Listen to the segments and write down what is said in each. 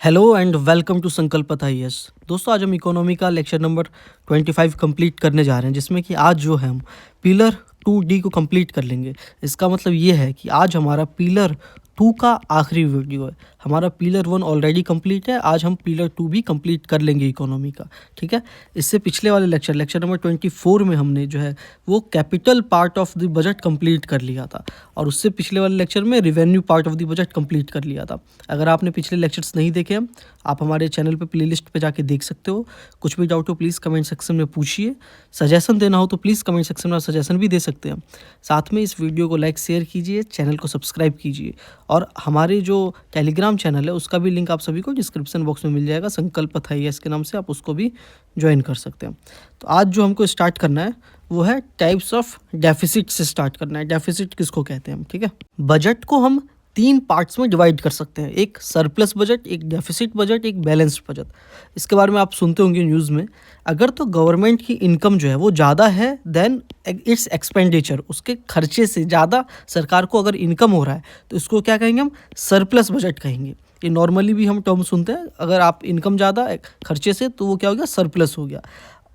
Hello and welcome to संकल्प IAS. दोस्तों, आज हम इकोनॉमी का लेक्चर नंबर 25 कंप्लीट करने जा रहे हैं, जिसमें कि आज जो है हम पिलर 2D को कंप्लीट कर लेंगे। इसका मतलब ये है कि आज हमारा पिलर 2 का आखिरी वीडियो है। हमारा पिलर 1 ऑलरेडी कंप्लीट है, आज हम पिलर 2 भी कंप्लीट कर लेंगे इकोनॉमी का। ठीक है, इससे पिछले वाले लेक्चर नंबर 24 में हमने जो है वो capital part of the budget complete कर लिया था, और उससे पिछले वाले लेक्चर में revenue part of the budget complete कर लिया था। अगर आपने पिछले लेक्चर्स नहीं देखे हैं, आप हमारे चैनल पे प्लेलिस्ट पे जाके देख सकते हो। कुछ भी डाउट हो प्लीज़ कमेंट सेक्शन में पूछिए। सजेशन देना हो तो प्लीज़ कमेंट सेक्शन में सजेशन भी दे सकते हैं। साथ में इस वीडियो को लाइक शेयर कीजिए, चैनल को सब्सक्राइब कीजिए, और हमारे जो टेलीग्राम चैनल है उसका भी लिंक आप सभी को डिस्क्रिप्शन बॉक्स में मिल जाएगा। संकल्प आईएएस के नाम से आप उसको भी ज्वाइन कर सकते हैं। तो आज जो हमको स्टार्ट करना है वो है टाइप्स ऑफ डेफिसिट से स्टार्ट करना है। डेफिसिट किसको कहते हैं हम, ठीक है। बजट को हम 3 पार्ट्स में डिवाइड कर सकते हैं, एक सरप्लस बजट, एक डेफिसिट बजट, एक बैलेंस्ड बजट। इसके बारे में आप सुनते होंगे न्यूज़ में। अगर तो गवर्नमेंट की इनकम जो है वो ज़्यादा है देन इट्स एक्सपेंडिचर, उसके खर्चे से ज़्यादा सरकार को अगर इनकम हो रहा है तो इसको क्या कहेंगे हम, सरप्लस बजट कहेंगे। ये नॉर्मली भी हम टर्म सुनते हैं, अगर आप इनकम ज़्यादा खर्चे से तो वो क्या हो गया, सरप्लस हो गया।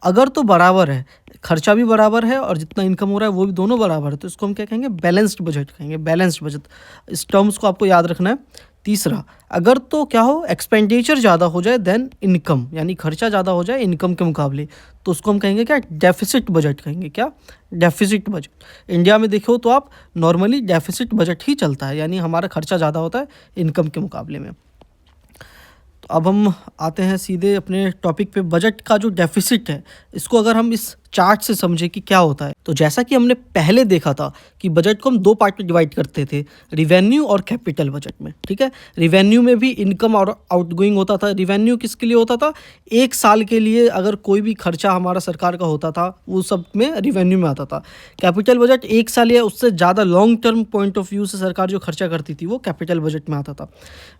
अगर तो बराबर है, खर्चा भी बराबर है और जितना इनकम हो रहा है वो भी दोनों बराबर है, तो इसको हम क्या कहेंगे, बैलेंस्ड बजट कहेंगे। बैलेंस्ड बजट, इस टर्म्स को आपको याद रखना है। तीसरा, अगर तो क्या हो, एक्सपेंडिचर ज़्यादा हो जाए देन इनकम, यानी खर्चा ज़्यादा हो जाए इनकम के मुकाबले, तो उसको हम कहेंगे क्या, डेफिसिट बजट कहेंगे। क्या, डेफिसिट बजट। इंडिया में देखो तो आप नॉर्मली डेफिसिट बजट ही चलता है, यानी हमारा खर्चा ज़्यादा होता है इनकम के मुकाबले में। तो अब हम आते हैं सीधे अपने टॉपिक पे। बजट का जो डेफिसिट है, इसको अगर हम इस चार्ट से समझे कि क्या होता है, तो जैसा कि हमने पहले देखा था कि बजट को हम 2 पार्ट में डिवाइड करते थे, रिवेन्यू और कैपिटल बजट में। ठीक है, रिवेन्यू में भी इनकम और आउटगोइंग होता था। रिवेन्यू किसके लिए होता था, 1 साल के लिए अगर कोई भी खर्चा हमारा सरकार का होता था वो सब में रिवेन्यू में आता था। कैपिटल बजट 1 साल या उससे ज़्यादा long term point of view से सरकार जो खर्चा करती थी वो कैपिटल बजट में आता था।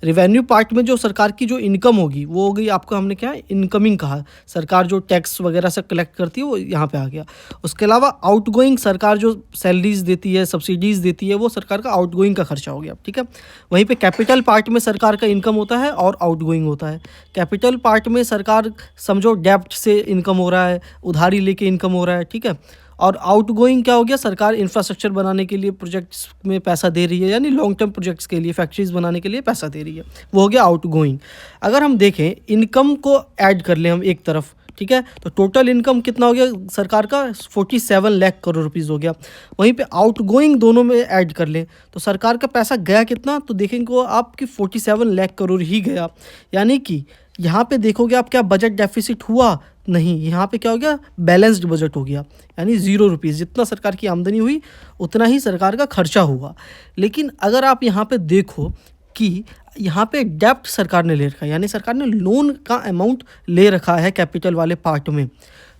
रिवेन्यू पार्ट में जो सरकार की जो इनकम होगी वो होगी आपको, हमने क्या इनकमिंग कहा, सरकार जो टैक्स वगैरह से कलेक्ट करती है वो यहाँ पे आ गया। उसके अलावा आउटगोइंग, सरकार जो सैलरीज देती है, सब्सिडीज देती है, वो सरकार का आउटगोइंग का खर्चा हो गया। ठीक है, वहीं पे कैपिटल पार्ट में सरकार का इनकम होता है और आउटगोइंग होता है। कैपिटल पार्ट में सरकार समझो डेब्ट से इनकम हो रहा है, उधारी लेके इनकम हो रहा है। ठीक है, और आउटगोइंग क्या हो गया, सरकार इंफ्रास्ट्रक्चर बनाने के लिए प्रोजेक्ट्स में पैसा दे रही है, यानी लॉन्ग टर्म प्रोजेक्ट्स के लिए, फैक्ट्रीज बनाने के लिए पैसा दे रही है, वो हो गया आउटगोइंग। अगर हम देखें इनकम को ऐड कर लें हम एक तरफ, ठीक है, तो टोटल इनकम कितना हो गया सरकार का, 47 लाख करोड़ रुपीज़ हो गया। वहीं पे आउटगोइंग दोनों में ऐड कर लें तो सरकार का पैसा गया कितना, तो देखेंगे वो आपकी 47 लाख करोड़ ही गया। यानी कि यहाँ पे देखोगे आप, क्या बजट डेफिसिट हुआ, नहीं, यहाँ पे क्या हो गया, बैलेंस्ड बजट हो गया। यानी 0 रुपीज़, जितना सरकार की आमदनी हुई उतना ही सरकार का खर्चा हुआ। लेकिन अगर आप यहाँ पे देखो कि यहाँ पे डेब्ट सरकार ने ले रखा है, यानी सरकार ने लोन का अमाउंट ले रखा है कैपिटल वाले पार्ट में।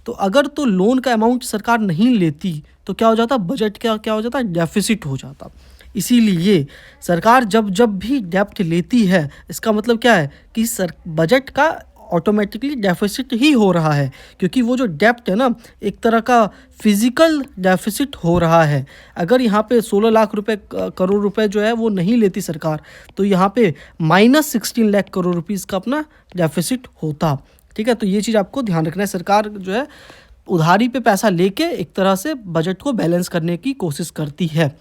तो अगर तो लोन का अमाउंट सरकार नहीं लेती तो क्या हो जाता, बजट क्या हो जाता, डेफिसिट हो जाता। इसीलिए सरकार जब जब भी डेब्ट लेती है, इसका मतलब क्या है कि बजट का ऑटोमेटिकली डेफिसिट ही हो रहा है, क्योंकि वो जो डेब्ट है ना, एक तरह का फिजिकल डेफिसिट हो रहा है। अगर यहाँ पे 16 लाख रुपए करोड़ रुपए जो है वो नहीं लेती सरकार, तो यहाँ पे -16 लाख करोड़ रुपीज़ का अपना डेफिसिट होता। ठीक है, तो ये चीज़ आपको ध्यान रखना है। सरकार जो है उधारी पे पैसा लेके एक तरह से बजट को बैलेंस करने की कोशिश करती है।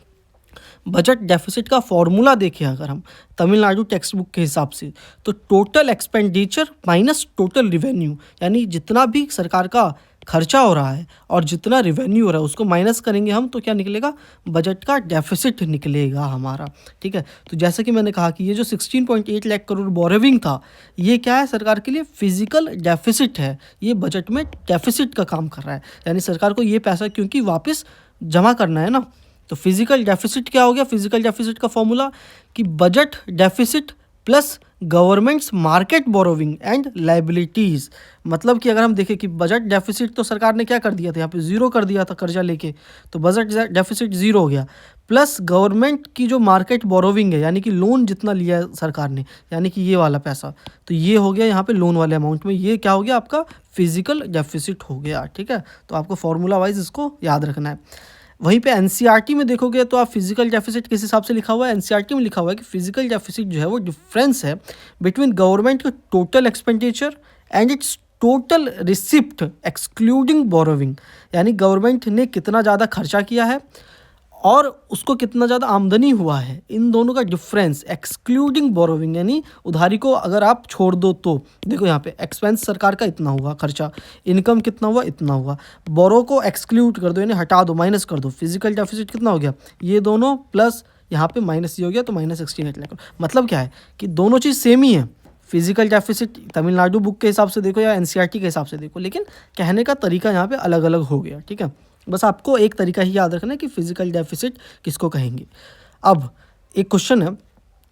बजट डेफिसिट का फॉर्मूला देखें अगर हम तमिलनाडु टेक्स्ट बुक के हिसाब से, तो total expenditure minus total revenue, यानी जितना भी सरकार का खर्चा हो रहा है और जितना रिवेन्यू हो रहा है उसको माइनस करेंगे हम, तो क्या निकलेगा, बजट का डेफिसिट निकलेगा हमारा। ठीक है, तो जैसे कि मैंने कहा कि ये जो 16.8 लाख करोड़ बोरोविंग था, ये क्या है, सरकार के लिए फिजिकल डेफिसिट है। ये बजट में डेफिसिट का काम कर रहा है, यानी सरकार को ये पैसा क्योंकि वापस जमा करना है ना। तो फिजिकल डेफिसिट क्या हो गया, फिजिकल डेफिसिट का फॉर्मूला कि budget deficit plus governments market borrowing and liabilities. मतलब कि अगर हम देखें कि बजट डेफिसिट तो सरकार ने क्या कर दिया था, यहाँ पे 0 कर दिया था कर्जा लेके, तो बजट डेफिसिट 0 हो गया, प्लस गवर्नमेंट की जो मार्केट बोरोविंग है, यानी कि लोन जितना लिया है सरकार ने, यानी कि ये वाला पैसा, तो ये हो गया यहाँ पे लोन वाले अमाउंट में, ये क्या हो गया आपका फिजिकल डेफिसिट हो गया। ठीक है, तो आपको फॉर्मूला वाइज इसको याद रखना है। वहीं पे एनसीईआरटी में देखोगे तो आप फिजिकल डेफिसिट किस हिसाब से लिखा हुआ है, एनसीईआरटी में लिखा हुआ है कि फिजिकल डेफिसिट जो है वो डिफरेंस है बिटवीन गवर्नमेंट का total expenditure and it's total receipt excluding borrowing, यानी गवर्नमेंट ने कितना ज़्यादा खर्चा किया है और उसको कितना ज़्यादा आमदनी हुआ है, इन दोनों का डिफरेंस एक्सक्लूडिंग बोरोविंग, यानी उधारी को अगर आप छोड़ दो तो देखो यहाँ पे एक्सपेंस सरकार का इतना हुआ खर्चा, इनकम कितना हुआ इतना हुआ, बोरो को एक्सक्लूड कर दो यानी हटा दो, माइनस कर दो, फिजिकल डेफिसिट कितना हो गया ये दोनों प्लस यहाँ पे माइनस ये हो गया तो -68 लाख। मतलब क्या है कि दोनों चीज़ सेम ही है, फिजिकल डेफिसिट तमिलनाडु बुक के हिसाब से देखो या एनसीईआरटी के हिसाब से देखो, लेकिन कहने का तरीका यहाँ पे अलग अलग हो गया। ठीक है, बस आपको एक तरीका ही याद रखना है कि फिजिकल डेफिसिट किसको कहेंगे। अब एक क्वेश्चन है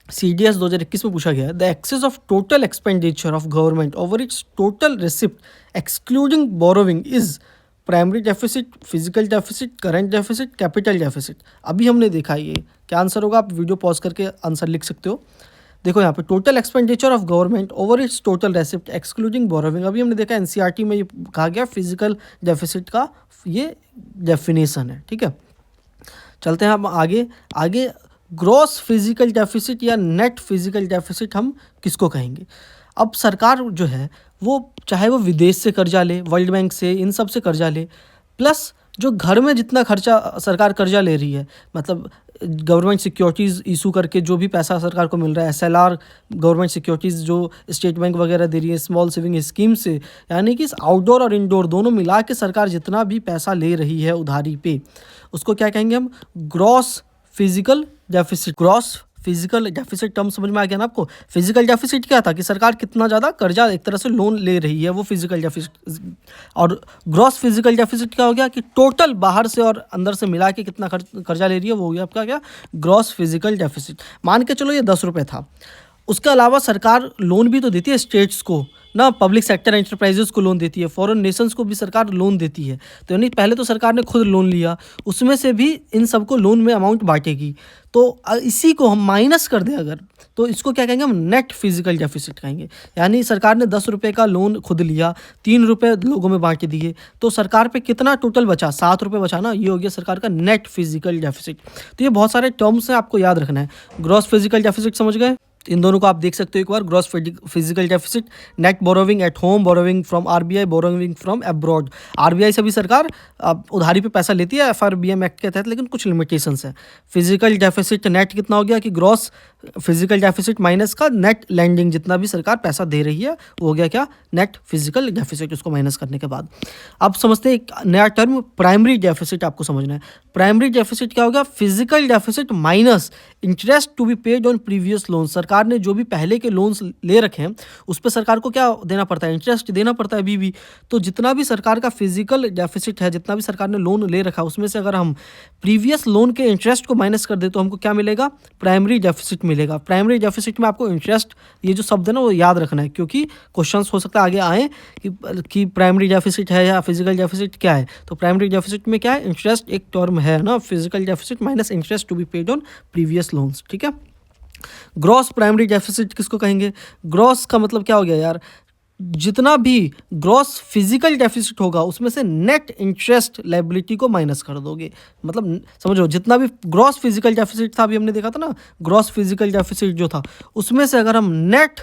CDS 2021 में पूछा गया है, the excess of total expenditure of government over its total receipt excluding borrowing is primary deficit, fiscal deficit, current deficit, capital deficit. अभी हमने देखा ये क्या आंसर होगा, आप वीडियो पॉज करके आंसर लिख सकते हो। देखो यहाँ पे total expenditure of government over its total receipt excluding borrowing, अभी हमने देखा एनसीईआरटी में ये कहा गया फिजिकल डेफिसिट का ये डेफिनेशन है। ठीक है, चलते हैं हम आगे ग्रॉस फिजिकल डेफिसिट या नेट फिजिकल डेफिसिट हम किसको कहेंगे। अब सरकार जो है वो चाहे वो विदेश से कर्जा ले, वर्ल्ड बैंक से, इन सब से कर्जा ले, प्लस जो घर में जितना खर्चा सरकार कर्जा ले रही है, मतलब गवर्नमेंट सिक्योरिटीज़ इशू करके जो भी पैसा सरकार को मिल रहा है, SLR गवर्नमेंट सिक्योरिटीज़ जो स्टेट बैंक वगैरह दे रही है स्मॉल सेविंग स्कीम से, यानी कि आउटडोर और इनडोर दोनों मिला के सरकार जितना भी पैसा ले रही है उधारी पे, उसको क्या कहेंगे हम, gross physical deficit. Gross physical deficit term समझ में आ गया ना आपको। फिजिकल डेफिसिट क्या था कि सरकार कितना ज़्यादा कर्जा एक तरह से लोन ले रही है, वो फिजिकल डेफिसिट। और ग्रॉस फिजिकल डेफिसिट क्या हो गया कि टोटल बाहर से और अंदर से मिला के कितना कर्जा ले रही है, वो हो गया आपका क्या, ग्रॉस फिजिकल डेफिसिट। मान के चलो ये 10 रुपये था, उसके अलावा सरकार लोन भी तो देती है स्टेट्स को ना, पब्लिक सेक्टर एंटरप्राइजेस को लोन देती है, फॉरेन नेशंस को भी सरकार लोन देती है। तो यानी पहले तो सरकार ने खुद लोन लिया, उसमें से भी इन सबको लोन में अमाउंट बांटेगी, तो इसी को हम माइनस कर दें अगर, तो इसको क्या कहेंगे हम, नेट फिजिकल डेफिसिट कहेंगे। यानी सरकार ने 10 रुपये का लोन खुद लिया, 3 रुपये लोगों में बांट दिए, तो सरकार पे कितना टोटल बचा, 7 रुपये बचा ना, ये हो गया सरकार का नेट फिजिकल डेफिसिट। तो ये बहुत सारे टर्म्स हैं, आपको याद रखना है। ग्रॉस फिजिकल डेफिसिट समझ गए, इन दोनों को आप देख सकते हो एक बार, gross physical deficit, net borrowing at home, borrowing from RBI, borrowing from abroad. RBI से भी सरकार उधारी पे पैसा लेती है FRBM एक्ट के तहत, लेकिन कुछ लिमिटेशंस है। फिजिकल डेफिसिट नेट कितना हो गया कि ग्रॉस फिजिकल डेफिसिट माइनस का नेट लैंडिंग, जितना भी सरकार पैसा दे रही है वो हो गया क्या, नेट फिजिकल डेफिसिट, उसको माइनस करने के बाद। अब समझते हैं एक नया टर्म प्राइमरी डेफिसिट, आपको समझना है। प्राइमरी डेफिसिट क्या होगा, fiscal deficit minus interest to be paid on previous loan. सरकार ने जो भी पहले के लोन्स ले रखे हैं उस पर सरकार को क्या देना पड़ता है, इंटरेस्ट देना पड़ता है अभी भी। तो जितना भी सरकार का फिजिकल डेफिसिट है, जितना भी सरकार ने लोन ले रखा है, उसमें से अगर हम प्रीवियस लोन के इंटरेस्ट को माइनस कर दे तो हमको क्या मिलेगा, प्राइमरी डेफिसिट मिलेगा। प्राइमरी डेफिसिट में आपको इंटरेस्ट, ये जो शब्द है ना वो याद रखना है, क्योंकि क्वेश्चंस हो सकता है आगे आए कि प्राइमरी डेफिसिट है या फिजिकल डेफिसिट क्या है। तो प्राइमरी डेफिसिट में क्या है, इंटरेस्ट एक टर्म है ना, fiscal deficit minus interest to be paid on previous loans. ठीक है, ग्रॉस प्राइमरी डेफिसिट किसको कहेंगे, ग्रॉस का मतलब क्या हो गया यार, जितना भी ग्रॉस फिजिकल डेफिसिट होगा उसमें से नेट इंटरेस्ट लायबिलिटी को माइनस कर दोगे। मतलब समझो, जितना भी ग्रॉस फिजिकल डेफिसिट था, अभी हमने देखा था ना, ग्रॉस फिजिकल डेफिसिट जो था उसमें से अगर हम नेट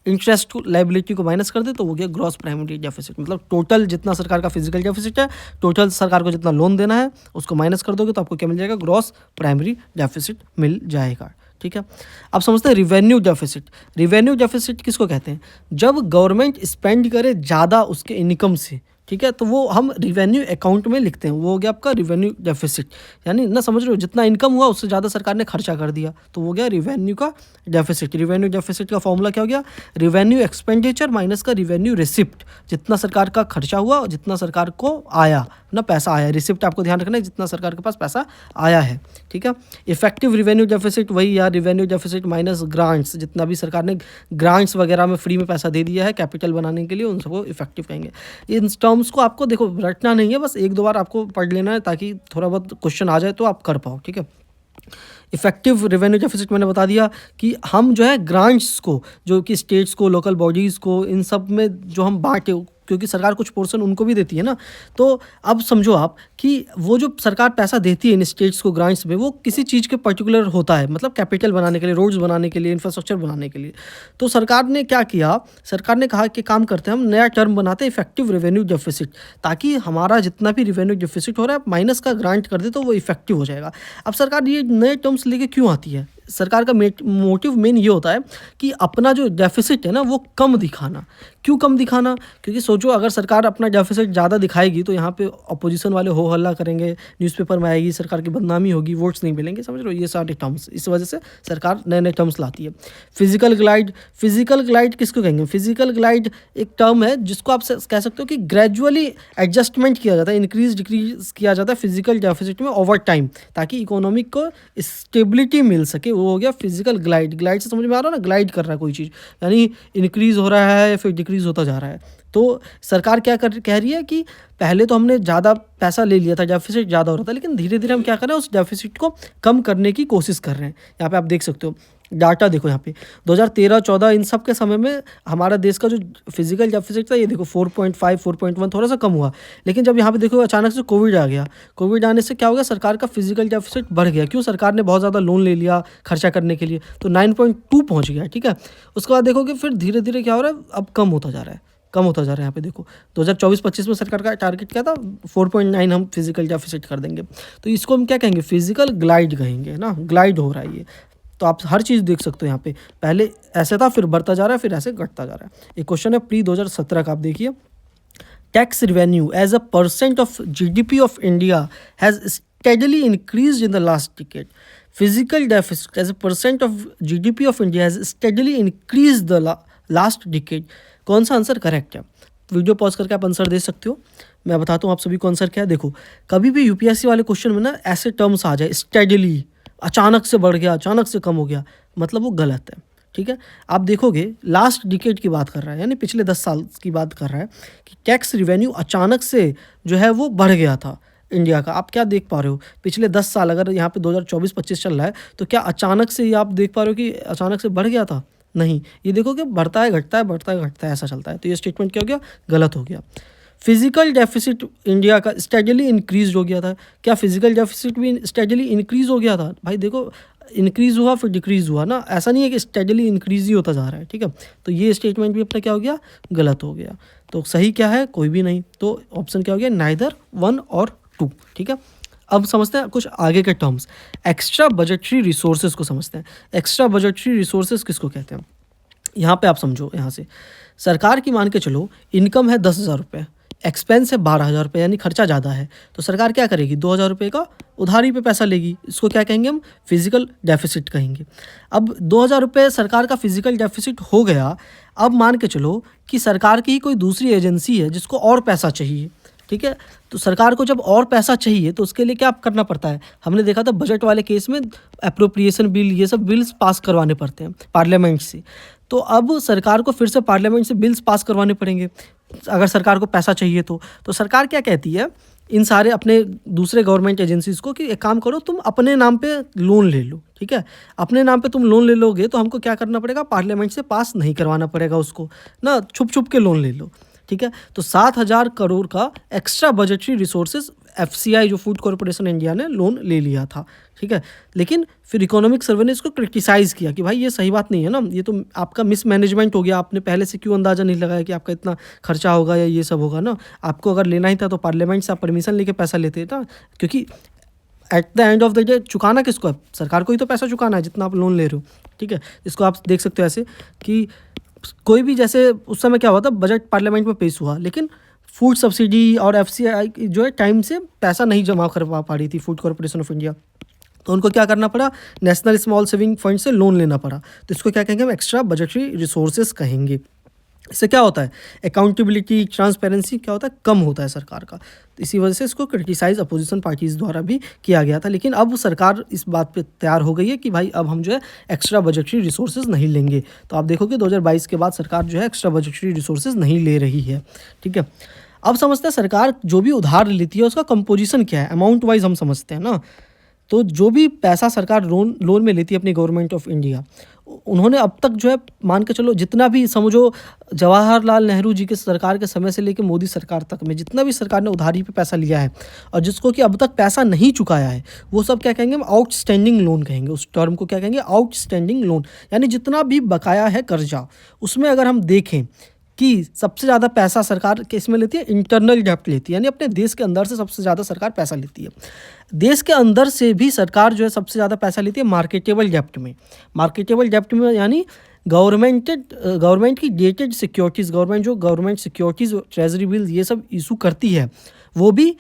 इंटरेस्ट को लायबिलिटी को माइनस कर दे तो वो गया ग्रॉस प्राइमरी डेफिसिट। मतलब टोटल जितना सरकार का फिजिकल डेफिसिट है, टोटल सरकार को जितना लोन देना है उसको माइनस कर दोगे तो आपको क्या मिल जाएगा, ग्रॉस प्राइमरी डेफिसिट मिल जाएगा। ठीक है, अब समझते हैं रिवेन्यू डेफिसिट। रिवेन्यू डेफिसिट किसको कहते हैं, जब गवर्नमेंट स्पेंड करे ज़्यादा उसके इनकम से, ठीक है, तो वो हम रिवेन्यू अकाउंट में लिखते हैं, वो हो गया आपका रिवेन्यू डेफिसिट। यानी ना, समझ रहे हो, जितना इनकम हुआ उससे ज़्यादा सरकार ने खर्चा कर दिया तो वो गया रिवेन्यू का डेफिसिट। रिवेन्यू डेफिसिट का फॉर्मूला क्या हो गया, रिवेन्यू एक्सपेंडिचर माइनस का रिवेन्यू रिसिप्ट। जितना सरकार का खर्चा हुआ और जितना सरकार को आया ना, पैसा आया, रिसिप्ट आपको ध्यान रखना है, जितना सरकार के पास पैसा आया है। ठीक है, इफेक्टिव रिवेन्यू डेफिसिट वही यार, रिवेन्यू डेफिसिट माइनस ग्रांट्स, जितना भी सरकार ने ग्रांट्स वगैरह में फ्री में पैसा दे दिया है कैपिटल बनाने के लिए, उन सबको इफेक्टिव कहेंगे। इन टर्म्स को आपको देखो रटना नहीं है, बस एक दो बार आपको पढ़ लेना है ताकि थोड़ा बहुत क्वेश्चन आ जाए तो आप कर पाओ। ठीक है, इफेक्टिव रेवेन्यू डेफिसिट मैंने बता दिया कि हम जो है ग्रांट्स को, जो कि स्टेट्स को, लोकल बॉडीज़ को, इन सब में जो हम बांटे क्योंकि सरकार कुछ पोर्शन उनको भी देती है ना। तो अब समझो आप कि वो जो सरकार पैसा देती है इन स्टेट्स को ग्रांट्स में, वो किसी चीज़ के पर्टिकुलर होता है, मतलब कैपिटल बनाने के लिए, रोड्स बनाने के लिए, इंफ्रास्ट्रक्चर बनाने के लिए। तो सरकार ने क्या किया, सरकार ने कहा कि काम करते हैं हम नया टर्म बनाते हैं इफेक्टिव रेवेन्यू डेफिसिट, ताकि हमारा जितना भी रेवेन्यू डेफिसिट हो रहा है माइनस का ग्रांट कर दे तो वो इफेक्टिव हो जाएगा। अब सरकार ये नए टर्म्स लेके क्यों आती है? सरकार का मोटिव मेन ये होता है कि अपना जो डेफिसिट है ना वो कम दिखाना। क्यों कम दिखाना? क्योंकि सोचो अगर सरकार अपना डेफिसिट ज़्यादा दिखाएगी तो यहाँ पे अपोजिशन वाले हो हल्ला करेंगे, न्यूज़पेपर में आएगी, सरकार की बदनामी होगी, वोट्स नहीं मिलेंगे, समझ रहे हो, ये सारे टर्म्स। इस वजह से सरकार नए नए टर्म्स लाती है। फिजिकल ग्लाइड किसको कहेंगे? फिजिकल ग्लाइड एक टर्म है जिसको आप कह सकते हो कि ग्रेजुअली एडजस्टमेंट किया जाता है, इंक्रीज डिक्रीज किया जाता है फिजिकल डेफिसिट में ओवर टाइम, ताकि इकोनॉमिक को स्टेबिलिटी मिल सके। वो हो गया फिजिकल ग्लाइड से समझ में आ रहा है ना, ग्लाइड कर रहा है कोई चीज़, यानी इंक्रीज हो रहा है फिर डिक्रीज होता जा रहा है। तो सरकार क्या कह रही है कि पहले तो हमने ज़्यादा पैसा ले लिया था, डेफिसिट ज़्यादा हो रहा था, लेकिन धीरे धीरे हम क्या कर रहे हैं, उस डेफिसिट को कम करने की कोशिश कर रहे हैं। यहाँ पे आप देख सकते हो डाटा, देखो यहाँ पे 2013-14 इन सब के समय में हमारा देश का जो फिजिकल डेफिसिट था ये देखो 4.5 4.1 थोड़ा सा कम हुआ। लेकिन जब यहाँ पे देखो अचानक से कोविड आ गया, कोविड आने से क्या हो गया, सरकार का फिजिकल डेफिसिट बढ़ गया। क्यों? सरकार ने बहुत ज़्यादा लोन ले लिया खर्चा करने के लिए, तो 9.2 पहुँच गया। ठीक है, उसके बाद देखोगे फिर धीरे धीरे क्या हो रहा है, अब कम होता जा रहा है, कम होता जा रहा है। यहाँ पे देखो 2024-25 में सरकार का टारगेट क्या था, 4.9 हम फिजिकल डेफिसिट कर देंगे। तो इसको हम क्या कहेंगे, फिजिकल ग्लाइड कहेंगे ना, ग्लाइड हो रहा है ये। तो आप हर चीज़ देख सकते हो यहाँ पे, पहले ऐसे था फिर बढ़ता जा रहा है फिर ऐसे घटता जा रहा है। एक क्वेश्चन है प्री 2017 का, आप देखिए, tax revenue as a percent of GDP of India has steadily increase in the last decade. Fiscal deficit as a percent of GDP of India has steadily increase the last decade. कौन सा answer correct है? Video pause करके आप answer दे सकते हो, मैं बताता हूँ आप सभी को आंसर क्या है। देखो कभी भी यूपीएससी वाले क्वेश्चन में ना ऐसे टर्म्स आ जाए, स्टेडली, अचानक से बढ़ गया, अचानक से कम हो गया, मतलब वो गलत है। ठीक है, आप देखोगे लास्ट डिकेड की बात कर रहा है, यानी पिछले 10 साल की बात कर रहा है कि टैक्स रिवेन्यू अचानक से जो है वो बढ़ गया था इंडिया का। आप क्या देख पा रहे हो, पिछले 10 साल, अगर यहाँ पे 2024-25 चल रहा है तो क्या अचानक से ये आप देख पा रहे हो कि अचानक से बढ़ गया था? नहीं, ये देखो कि बढ़ता है घटता है, बढ़ता है घटता है, ऐसा चलता है। तो ये स्टेटमेंट क्या हो गया, गलत हो गया। फिजिकल डेफिसिट इंडिया का स्टेडली इंक्रीज हो गया था, क्या फिजिकल डेफिसिट भी स्टेडली इंक्रीज हो गया था? भाई देखो इंक्रीज हुआ फिर डिक्रीज हुआ ना, ऐसा नहीं है कि स्टेडली इंक्रीज ही होता जा रहा है। ठीक है, तो ये स्टेटमेंट भी अपना क्या हो गया, गलत हो गया। तो सही क्या है, कोई भी नहीं, तो ऑप्शन क्या हो गया, नाइदर 1 और 2। ठीक है, अब समझते हैं कुछ आगे के टर्म्स, एक्स्ट्रा बजटरी रिसोर्सेज को समझते हैं। एक्स्ट्रा बजटरी रिसोर्सेज किसको कहते हैं? यहाँ पे आप समझो, यहाँ से सरकार की मान के चलो इनकम है 10,000 रुपये, एक्सपेंस है 12,000 रुपये, यानी खर्चा ज़्यादा है, तो सरकार क्या करेगी, 2,000 रुपये का उधारी पे पैसा लेगी। इसको क्या कहेंगे हम, फिजिकल डेफिसिट कहेंगे। अब 2,000 रुपये सरकार का फिजिकल डेफिसिट हो गया। अब मान के चलो कि सरकार की ही कोई दूसरी एजेंसी है जिसको और पैसा चाहिए। ठीक है, तो सरकार को जब और पैसा चाहिए तो उसके लिए क्या करना पड़ता है, हमने देखा था बजट वाले केस में अप्रोप्रिएशन बिल, ये सब बिल्स पास करवाने पड़ते हैं पार्लियामेंट से। तो अब सरकार को फिर से पार्लियामेंट से बिल्स पास करवाने पड़ेंगे अगर सरकार को पैसा चाहिए तो सरकार क्या कहती है इन सारे अपने दूसरे गवर्नमेंट एजेंसीज़ को कि एक काम करो, तुम अपने नाम पे लोन ले लो। ठीक है, अपने नाम पे तुम लोन ले लोगे तो हमको क्या करना पड़ेगा, पार्लियामेंट से पास नहीं करवाना पड़ेगा उसको ना, छुप छुप के लोन ले लो। ठीक है, तो 7,000 करोड़ का एक्स्ट्रा बजटरी रिसोर्सेज एफसीआई जो फूड कॉर्पोरेशन इंडिया ने लोन ले लिया था। ठीक है, लेकिन फिर इकोनॉमिक सर्वे ने इसको क्रिटिसाइज़ किया कि भाई ये सही बात नहीं है ना, ये तो आपका मिसमैनेजमेंट हो गया, आपने पहले से क्यों अंदाज़ा नहीं लगाया कि आपका इतना खर्चा होगा या ये सब होगा ना। आपको अगर लेना ही था तो पार्लियामेंट से आप परमिशन लेके पैसा लेते ना, क्योंकि at the end of the day चुकाना किसको है, सरकार को ही तो पैसा चुकाना है जितना आप लोन ले रहे हो। ठीक है, इसको आप देख सकते हो ऐसे कि कोई भी, जैसे उस समय क्या हुआ था, बजट पार्लियामेंट में पेश हुआ लेकिन फूड सब्सिडी और एफसीआई जो है टाइम से पैसा नहीं जमा करवा पा रही थी फूड कॉर्पोरेशन ऑफ इंडिया, तो उनको क्या करना पड़ा, नेशनल स्मॉल सेविंग फंड से लोन लेना पड़ा। तो इसको क्या कहेंगे हम, एक्स्ट्रा बजटरी रिसोर्सेज कहेंगे। इससे क्या होता है, अकाउंटेबिलिटी, ट्रांसपेरेंसी क्या होता है, कम होता है सरकार का। तो इसी वजह से इसको क्रिटिसाइज अपोजिशन पार्टीज़ द्वारा भी किया गया था। लेकिन अब सरकार इस बात पे तैयार हो गई है कि भाई अब हम जो है एक्स्ट्रा बजटरी रिसोर्सेज नहीं लेंगे। तो आप देखोगे 2022 के बाद सरकार जो है एक्स्ट्रा बजटरी रिसोर्सेज नहीं ले रही है। ठीक है, अब समझते हैं सरकार जो भी उधार लेती है उसका कंपोजिशन क्या है, अमाउंट वाइज हम समझते हैं ना। तो जो भी पैसा सरकार लोन में लेती है अपनी गवर्नमेंट ऑफ इंडिया, उन्होंने अब तक जो है मान के चलो जितना भी समझो जवाहरलाल नेहरू जी के सरकार के समय से लेकर मोदी सरकार तक में जितना भी सरकार ने उधारी पे पैसा लिया है और जिसको कि अब तक पैसा नहीं चुकाया है, वो सब क्या कहेंगे हम आउटस्टैंडिंग लोन कहेंगे। उस टर्म को क्या कहेंगे आउटस्टैंडिंग लोन, यानी जितना भी बकाया है कर्जा, उसमें अगर हम देखें कि सबसे ज़्यादा पैसा सरकार किस में लेती है, इंटरनल डेब्ट लेती है, यानी अपने देश के अंदर से सबसे ज़्यादा सरकार पैसा लेती है। देश के अंदर से भी सरकार जो है सबसे ज़्यादा पैसा लेती है मार्केटेबल डेब्ट में। मार्केटेबल डेब्ट में यानी गवर्नमेंट की dated securities, government securities treasury bills ये सब इशू करती है, वो भी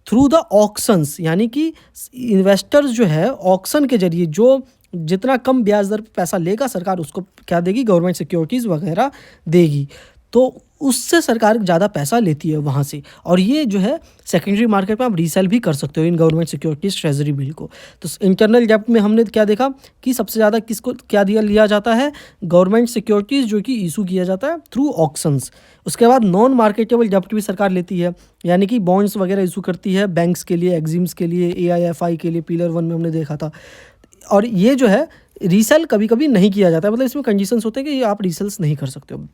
थ्रू द ऑक्शंस, यानी कि इन्वेस्टर्स जो है ऑक्शन के जरिए जो जितना कम ब्याज दर पर पैसा लेगा सरकार उसको क्या देगी, गवर्नमेंट सिक्योरिटीज़ वगैरह देगी, तो उससे सरकार ज़्यादा पैसा लेती है वहाँ से। और ये जो है सेकेंडरी मार्केट में आप रीसेल भी कर सकते हो in government securities treasury bill को। तो इंटरनल डेब्ट में हमने क्या देखा कि सबसे ज़्यादा किसको क्या लिया जाता है, गवर्नमेंट सिक्योरिटीज़ जो कि इशू किया जाता है थ्रू ऑक्शंस। उसके बाद नॉन मार्केटेबल डेब्ट भी सरकार लेती है, यानी कि बॉन्ड्स वगैरह इशू करती है बैंक्स के लिए, एग्जिम्स के लिए, AIFI के लिए, पिलर 1 में हमने देखा था। और ये जो है रीसेल कभी कभी नहीं किया जाता है, मतलब इसमें कंडीशंस होते हैं कि आप रीसेल्स नहीं कर सकते हो,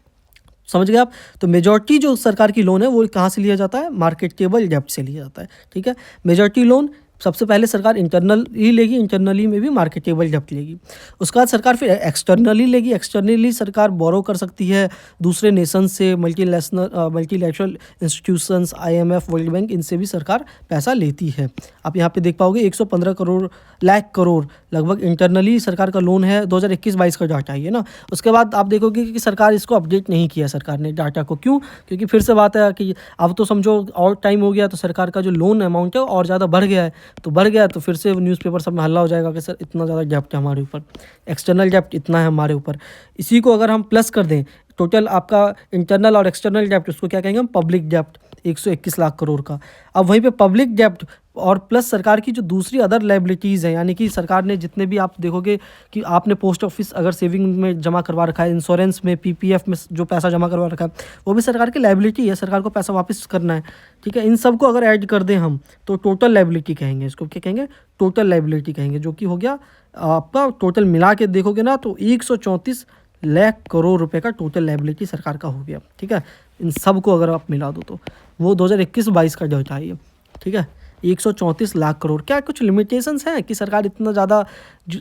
समझ गए आप। तो मेजॉरिटी जो सरकार की लोन है वो कहाँ से लिया जाता है, मार्केटेबल डेब्ट से लिया जाता है, ठीक है। मेजॉरिटी लोन सबसे पहले सरकार इंटरनल ही लेगी, इंटरनली में भी मार्केटेबल डेब्ट लेगी। उसके बाद सरकार फिर एक्सटर्नली लेगी, एक्सटर्नली सरकार बोरो कर सकती है दूसरे नेशन से, multilateral institutions, IMF, world bank, इनसे भी सरकार पैसा लेती है। आप यहाँ पे देख पाओगे 115 लाख करोड़ लगभग इंटरनली सरकार का लोन है। 2021-22 का डाटा है ना। उसके बाद आप देखोगे कि सरकार इसको अपडेट नहीं किया सरकार ने डाटा को, क्यों, क्योंकि फिर से बात है कि अब तो समझो और टाइम हो गया तो सरकार का जो लोन अमाउंट है और ज़्यादा बढ़ गया है, तो बढ़ गया तो फिर से न्यूज़पेपर सब में हल्ला हो जाएगा कि सर इतना ज़्यादा डेब्ट है हमारे ऊपर, एक्सटर्नल डेब्ट इतना है हमारे ऊपर। इसी को अगर हम प्लस कर दें टोटल आपका इंटरनल और एक्सटर्नल डेब्ट, उसको क्या कहेंगे हम, पब्लिक डेब्ट 121 लाख करोड़ का। अब वहीं पे पब्लिक डेब्ट और प्लस सरकार की जो दूसरी अदर लायबिलिटीज़ हैं, यानी कि सरकार ने जितने भी आप देखोगे कि आपने पोस्ट ऑफिस अगर सेविंग में जमा करवा रखा है, इंश्योरेंस में, PPF में जो पैसा जमा करवा रखा है, वो भी सरकार की लायबिलिटी है, सरकार को पैसा वापस करना है, ठीक है। इन सब को अगर ऐड कर दें हम तो टोटल लायबिलिटी कहेंगे, इसको क्या कहेंगे, टोटल लायबिलिटी कहेंगे, जो कि हो गया आपका टोटल मिला के देखोगे ना तो 134 लाख करोड़ रुपए का टोटल लायबिलिटी सरकार का हो गया, ठीक है। इन सब को अगर आप मिला दो तो वो 2021-22 का डाटा है ये, ठीक है, 134 लाख करोड़। क्या कुछ लिमिटेशंस हैं कि सरकार इतना ज़्यादा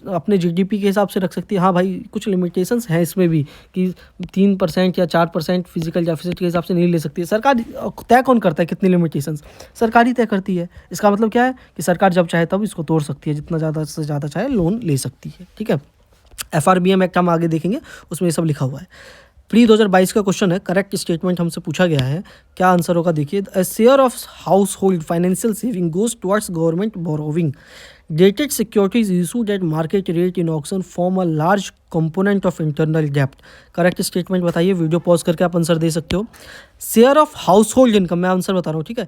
अपने GDP के हिसाब से रख सकती है? हाँ भाई, कुछ लिमिटेशंस हैं इसमें भी कि 3% या 4% फिजिकल डेफिसिट के हिसाब से नहीं ले सकती है सरकार। तय कौन करता है कितनी लिमिटेशंस? सरकार ही तय करती है। इसका मतलब क्या है कि सरकार जब चाहे तब इसको तोड़ सकती है, जितना ज़्यादा से ज़्यादा चाहे लोन ले सकती है, ठीक है। FRBM एक्ट हम आगे देखेंगे, उसमें ये सब लिखा हुआ है। प्री 2022 का क्वेश्चन है, करेक्ट स्टेटमेंट हमसे पूछा गया है, क्या आंसर होगा देखिए। A share of house hold financial saving goes towards government borrowing, dated securities issued at market rate in auction form a large component of internal डेब्ट। करेक्ट स्टेटमेंट बताइए, वीडियो पॉज करके आप आंसर दे सकते हो। Share of house hold income, मैं answer बता रहा हूँ, ठीक है।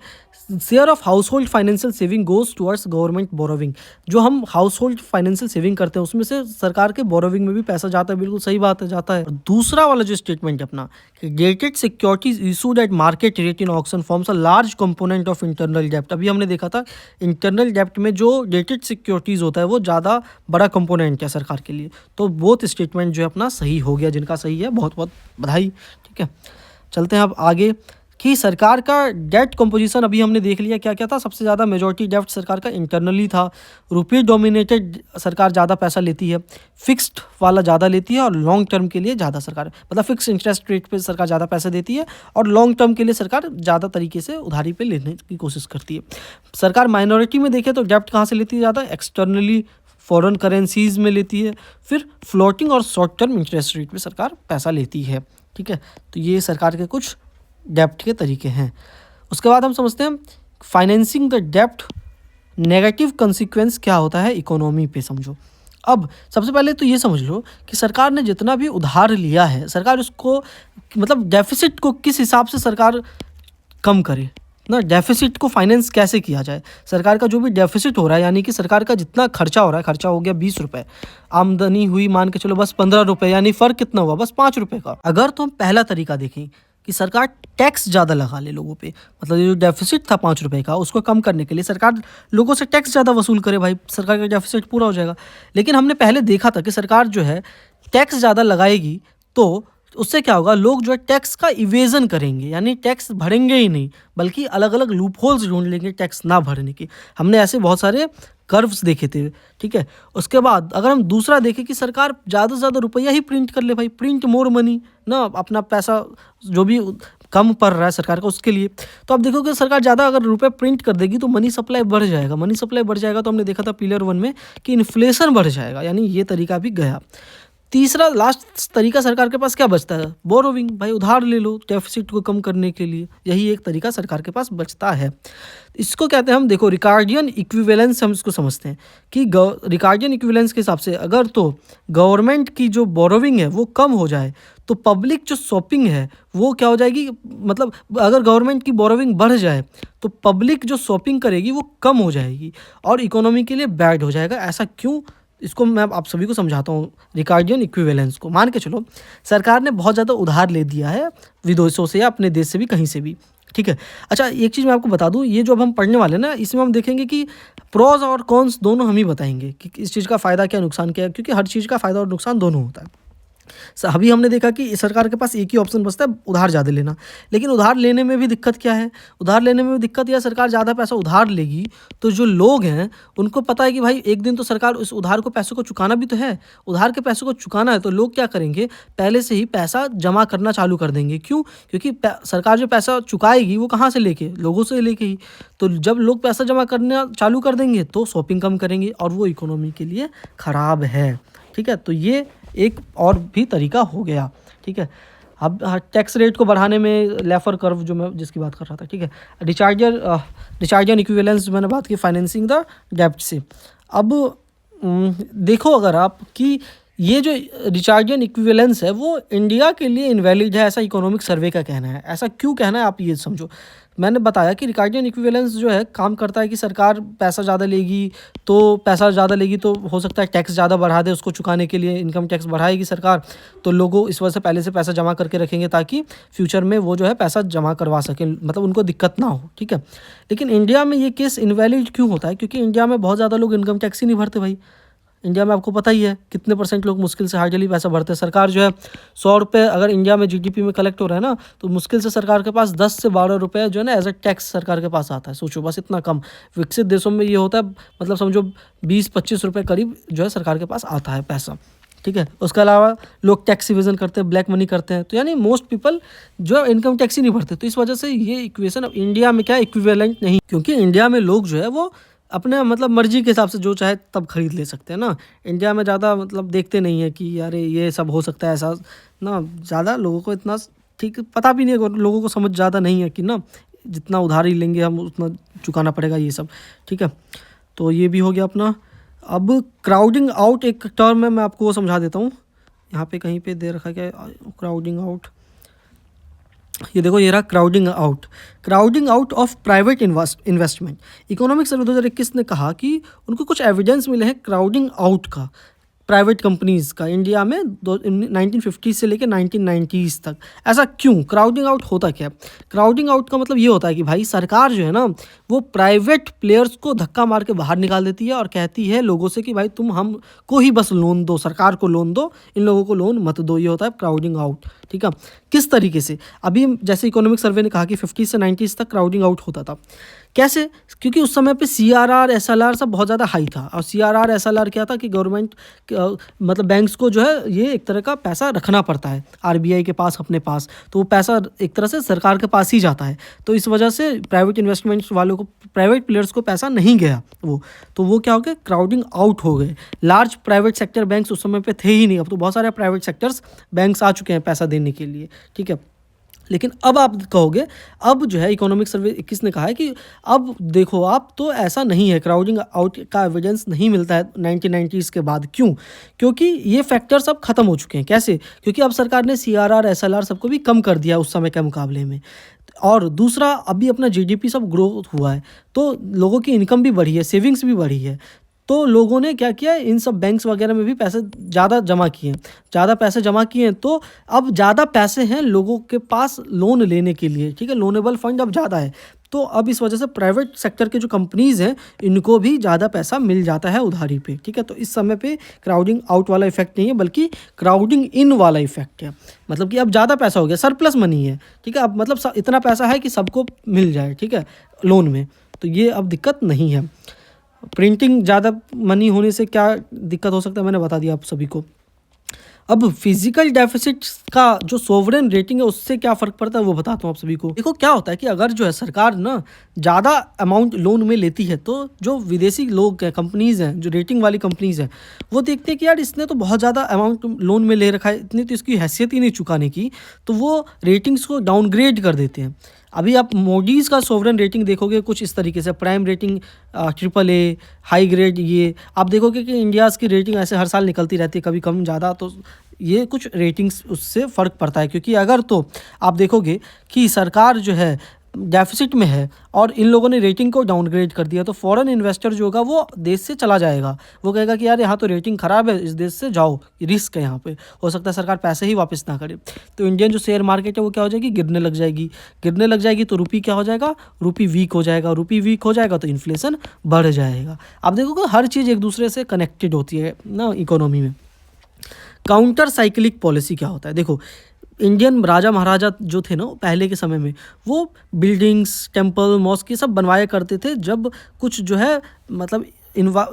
Share of house hold financial saving goes towards government borrowing, जो हम हाउस होल्ड फाइनेंशियल सेविंग करते हैं उसमें से सरकार के बोरोविंग में भी पैसा जाता है, बिल्कुल सही बात है, जाता है। और दूसरा वाला जो स्टेटमेंट है अपना, dated securities issued at market rate in auction forms a large component of internal डेब्ट। अभी हमने देखा था इंटरनल डेब्ट में जो डेटेड सिक्योरिटीज होता है वो ज़्यादा बड़ा कंपोनेंट है सरकार के लिए। तो बोथ स्टेटमेंट जो है अपना सही हो गया, जिनका सही है बहुत बहुत बधाई, ठीक है। चलते हैं अब आगे कि सरकार का डेट कंपोजिशन अभी हमने देख लिया क्या क्या था। सबसे ज़्यादा मेजॉरिटी डेब्ट सरकार का इंटरनली था, रुपये डोमिनेटेड सरकार ज़्यादा पैसा लेती है, फिक्स्ड वाला ज़्यादा लेती है और लॉन्ग टर्म के लिए ज़्यादा सरकार, मतलब फिक्स इंटरेस्ट रेट पे सरकार ज़्यादा पैसा देती है और लॉन्ग टर्म के लिए सरकार ज़्यादा तरीके से उधारी पे लेने की कोशिश करती है। सरकार माइनॉरिटी में देखे तो डेब्ट कहाँ से लेती है ज़्यादा, एक्सटर्नली फॉरेन करेंसीज में लेती है, फिर फ्लोटिंग और शॉर्ट टर्म इंटरेस्ट रेट पे सरकार पैसा लेती है, ठीक है। तो ये सरकार के कुछ डेब्ट के तरीके हैं। उसके बाद हम समझते हैं फाइनेंसिंग द डेब्ट नेगेटिव कंसिक्वेंस क्या होता है इकोनॉमी पे, समझो। अब सबसे पहले तो ये समझ लो कि सरकार ने जितना भी उधार लिया है, सरकार उसको मतलब डेफिसिट को किस हिसाब से सरकार कम करे ना, डेफिसिट को फाइनेंस कैसे किया जाए। सरकार का जो भी डेफिसिट हो रहा है, यानी कि सरकार का जितना खर्चा हो रहा है, खर्चा हो गया 20 रुपये, आमदनी हुई मान के चलो बस 15 रुपये, यानी फ़र्क कितना हुआ, बस 5 रुपये का। अगर तो हम पहला तरीका देखें कि सरकार टैक्स ज़्यादा लगा ले लोगों पे, मतलब ये जो डेफिसिट था 5 रुपये का, उसको कम करने के लिए सरकार लोगों से टैक्स ज़्यादा वसूल करे, भाई सरकार का डेफिसिट पूरा हो जाएगा। लेकिन हमने पहले देखा था कि सरकार जो है टैक्स ज़्यादा लगाएगी तो उससे क्या होगा, लोग जो है टैक्स का इवेज़न करेंगे, यानी टैक्स भरेंगे ही नहीं, बल्कि अलग-अलग लूप होल्स ढूँढ लेंगे टैक्स ना भरने की। हमने ऐसे बहुत सारे कर्व्स देखे थे, ठीक है? उसके बाद अगर हम दूसरा देखें कि सरकार ज़्यादा से ज़्यादा रुपया ही प्रिंट कर ले भाई, प्रिंट मोर मनी ना, अपना पैसा जो भी कम पड़ रहा है सरकार का उसके लिए। तो आप देखोगे सरकार ज़्यादा अगर रुपए प्रिंट कर देगी तो मनी सप्लाई बढ़ जाएगा, मनी सप्लाई बढ़ जाएगा तो हमने देखा था पिलर 1 में कि इन्फ्लेशन बढ़ जाएगा, यानी ये तरीका भी गया। तीसरा लास्ट तरीका सरकार के पास क्या बचता है, बोरोविंग, भाई उधार ले लो डेफिसिट को कम करने के लिए, यही एक तरीका सरकार के पास बचता है। इसको कहते हैं हम, देखो रिकार्डियन इक्विवेलेंस हम इसको समझते हैं कि रिकार्डियन इक्विवेलेंस के हिसाब से अगर तो गवर्नमेंट की जो बोरोविंग है वो कम हो जाए तो पब्लिक जो शॉपिंग है वो क्या हो जाएगी, मतलब अगर गवर्नमेंट की बोरोविंग बढ़ जाए तो पब्लिक जो शॉपिंग करेगी वो कम हो जाएगी और इकोनॉमी के लिए बैड हो जाएगा। ऐसा क्यों, इसको मैं आप सभी को समझाता हूँ। रिकार्डियन इक्विवेलेंस को मान के चलो सरकार ने बहुत ज़्यादा उधार ले दिया है विदेशों से या अपने देश से भी, कहीं से भी, ठीक है। अच्छा एक चीज़ मैं आपको बता दूँ, ये जो अब हम पढ़ने वाले हैं ना, इसमें हम देखेंगे कि प्रोज और कॉन्स दोनों हम ही बताएंगे कि इस चीज़ का फ़ायदा क्या नुकसान क्या है, क्योंकि हर चीज़ का फ़ायदा और नुकसान दोनों होता है। अभी हमने देखा कि सरकार के पास एक ही ऑप्शन बचता है, उधार ज़्यादा लेना। लेकिन उधार लेने में भी दिक्कत क्या है, उधार लेने में भी दिक्कत यह, सरकार ज़्यादा पैसा उधार लेगी तो जो लोग हैं उनको पता है कि भाई एक दिन तो सरकार उस उधार को, पैसे को चुकाना भी तो है, उधार के पैसे को चुकाना है, तो लोग क्या करेंगे, पहले से ही पैसा जमा करना चालू कर देंगे। क्यों? क्योंकि सरकार जो पैसा चुकाएगी वो कहाँ से लेके, लोगों से लेके ही। तो जब लोग पैसा जमा करना चालू कर देंगे तो शॉपिंग कम करेंगे और वो इकोनॉमी के लिए ख़राब है, ठीक है। तो ये एक और भी तरीका हो गया, ठीक है। अब टैक्स रेट को बढ़ाने में लेफर कर्व जो मैं जिसकी बात कर रहा था, ठीक है। रिचार्जन इक्विवेलेंस मैंने बात की, फाइनेंसिंग द डेब्ट से। अब देखो अगर आप कि ये जो रिचार्जन इक्विवेलेंस है वो इंडिया के लिए इनवैलिड है, ऐसा इकोनॉमिक सर्वे का कहना है। ऐसा क्यों कहना है आप ये समझो। मैंने बताया कि रिचार्जन इक्विवेलेंस जो है काम करता है कि सरकार पैसा ज़्यादा लेगी तो हो सकता है टैक्स ज़्यादा बढ़ा दे, उसको चुकाने के लिए इनकम टैक्स बढ़ाएगी सरकार, तो लोगों इस वजह से पहले से पैसा जमा करके रखेंगे ताकि फ्यूचर में वो जो है पैसा जमा करवा सकें, मतलब उनको दिक्कत ना हो, ठीक है। लेकिन इंडिया में ये केस इनवैलिड क्यों होता है, क्योंकि इंडिया में बहुत ज़्यादा लोग इनकम टैक्स ही नहीं भरते भाई। इंडिया में आपको पता ही है कितने % लोग मुश्किल से हार्डली पैसा भरते हैं। सरकार जो है 100 रुपये अगर इंडिया में जीडीपी में कलेक्ट हो रहा है ना, तो मुश्किल से सरकार के पास 10 से 12 रुपये जो है ना एज अ टैक्स सरकार के पास आता है। सोचो बस इतना कम। विकसित देशों में ये होता है, मतलब समझो 20-25 रुपये करीब जो है सरकार के पास आता है पैसा, ठीक है। उसके अलावा लोग टैक्स इवेजन करते हैं, ब्लैक मनी करते हैं, तो यानी मोस्ट पीपल जो है इनकम टैक्स ही नहीं भरते। तो इस वजह से ये इक्वेशन अब इंडिया में क्या इक्विवेलेंट नहीं, क्योंकि इंडिया में लोग जो है वो अपने मतलब मर्जी के हिसाब से जो चाहे तब खरीद ले सकते हैं ना। इंडिया में ज़्यादा मतलब देखते नहीं है कि अरे ये सब हो सकता है ऐसा ना, ज़्यादा लोगों को इतना ठीक पता भी नहीं है, लोगों को समझ ज़्यादा नहीं है कि ना जितना उधारी लेंगे हम उतना चुकाना पड़ेगा ये सब, ठीक है। तो ये भी हो गया अपना। अब क्राउडिंग आउट एक टर्म है, मैं आपको वो समझा देता हूँ। यहाँ पे कहीं पे दे रखा क्या क्राउडिंग आउट, ये देखो ये रहा crowding out of private investment. Economic survey 2021 ने कहा कि उनको कुछ एविडेंस मिले हैं क्राउडिंग आउट का प्राइवेट कंपनीज़ का इंडिया में 1950 से लेकर 1990s तक। ऐसा क्यों, क्राउडिंग आउट होता क्या है? क्राउडिंग आउट का मतलब ये होता है कि भाई सरकार जो है ना वो प्राइवेट प्लेयर्स को धक्का मार के बाहर निकाल देती है और कहती है लोगों से कि भाई तुम हमको ही बस लोन दो, सरकार को लोन दो, इन लोगों को लोन मत दो। ये होता है क्राउडिंग आउट, ठीक है। किस तरीके से, अभी जैसे इकोनॉमिक सर्वे ने कहा कि 50 से 90s तक क्राउडिंग आउट होता था। कैसे? क्योंकि उस समय पे CRR SLR सब बहुत ज़्यादा हाई था। और CRR SLR क्या था कि गवर्नमेंट मतलब बैंक्स को जो है ये एक तरह का पैसा रखना पड़ता है RBI के पास अपने पास, तो वो पैसा एक तरह से सरकार के पास ही जाता है। तो इस वजह से प्राइवेट इन्वेस्टमेंट्स वालों को, प्राइवेट प्लेयर्स को पैसा नहीं गया वो क्या हो गया, क्राउडिंग आउट हो गए। लार्ज प्राइवेट सेक्टर बैंक्स उस समय पे थे ही नहीं। अब तो बहुत सारे प्राइवेट सेक्टर्स बैंक्स आ चुके हैं पैसा देने के लिए, ठीक है। लेकिन अब आप कहोगे, अब जो है इकोनॉमिक सर्वे 21 ने कहा है कि अब देखो आप तो ऐसा नहीं है, क्राउडिंग आउट का एविडेंस नहीं मिलता है 1990s के बाद। क्यों? क्योंकि ये फैक्टर्स अब खत्म हो चुके हैं। कैसे? क्योंकि अब सरकार ने CRR SLR सबको भी कम कर दिया उस समय के मुकाबले में। और दूसरा, अभी अपना GDP सब ग्रोथ हुआ है, तो लोगों की इनकम भी बढ़ी है, सेविंग्स भी बढ़ी है। तो लोगों ने क्या किया, इन सब बैंक्स वगैरह में भी पैसे ज़्यादा जमा किए हैं, तो अब ज़्यादा पैसे हैं लोगों के पास लोन लेने के लिए, ठीक है। लोनेबल फंड अब ज़्यादा है, तो अब इस वजह से प्राइवेट सेक्टर के जो कंपनीज़ हैं इनको भी ज़्यादा पैसा मिल जाता है उधारी पे, ठीक है। तो इस समय पे क्राउडिंग आउट वाला इफेक्ट नहीं है बल्कि क्राउडिंग इन वाला इफेक्ट है। मतलब कि अब ज़्यादा पैसा हो गया, सरप्लस मनी है, ठीक है। अब मतलब इतना पैसा है कि सबको मिल जाए, ठीक है, लोन में। तो ये अब दिक्कत नहीं है। प्रिंटिंग ज़्यादा मनी होने से क्या दिक्कत हो सकता है मैंने बता दिया आप सभी को। अब फिजिकल डेफिसिट्स का जो सोवरेन रेटिंग है उससे क्या फ़र्क पड़ता है वो बताता हूँ आप सभी को। देखो क्या होता है कि अगर जो है सरकार ना ज़्यादा अमाउंट लोन में लेती है तो जो विदेशी लोग हैं, कंपनीज़ हैं, जो रेटिंग वाली कंपनीज़ हैं, वो देखते हैं कि यार इसने तो बहुत ज़्यादा अमाउंट लोन में ले रखा है, इतनी तो इसकी हैसियत ही नहीं चुकाने की, तो वो रेटिंग्स को डाउनग्रेड कर देते हैं। अभी आप मोडीज़ का सोवरेन रेटिंग देखोगे कुछ इस तरीके से, prime rating triple A, high grade, ये आप देखोगे कि इंडियाज़ की रेटिंग ऐसे हर साल निकलती रहती है, कभी कम ज़्यादा। तो ये कुछ रेटिंग्स उससे फ़र्क पड़ता है, क्योंकि अगर तो आप देखोगे कि सरकार जो है डेफिसिट में है और इन लोगों ने रेटिंग को डाउनग्रेड कर दिया, तो फॉरेन इन्वेस्टर जो होगा वो देश से चला जाएगा। वो कहेगा कि यार यहाँ तो रेटिंग ख़राब है, इस देश से जाओ, रिस्क है यहाँ पे, हो सकता है सरकार पैसे ही वापस ना करे। तो इंडियन जो शेयर मार्केट है वो क्या हो जाएगी, गिरने लग जाएगी। गिरने लग जाएगी तो रुपी क्या हो जाएगा, रुपी वीक हो जाएगा। रुपी वीक हो जाएगा तो इन्फ्लेशन बढ़ जाएगा। आप देखोगे हर चीज़ एक दूसरे से कनेक्टेड होती है ना इकोनॉमी में। काउंटर साइक्लिक पॉलिसी क्या होता है, देखो इंडियन राजा महाराजा जो थे ना पहले के समय में, वो बिल्डिंग्स, टेम्पल, मॉस्क ये सब बनवाया करते थे जब कुछ जो है मतलब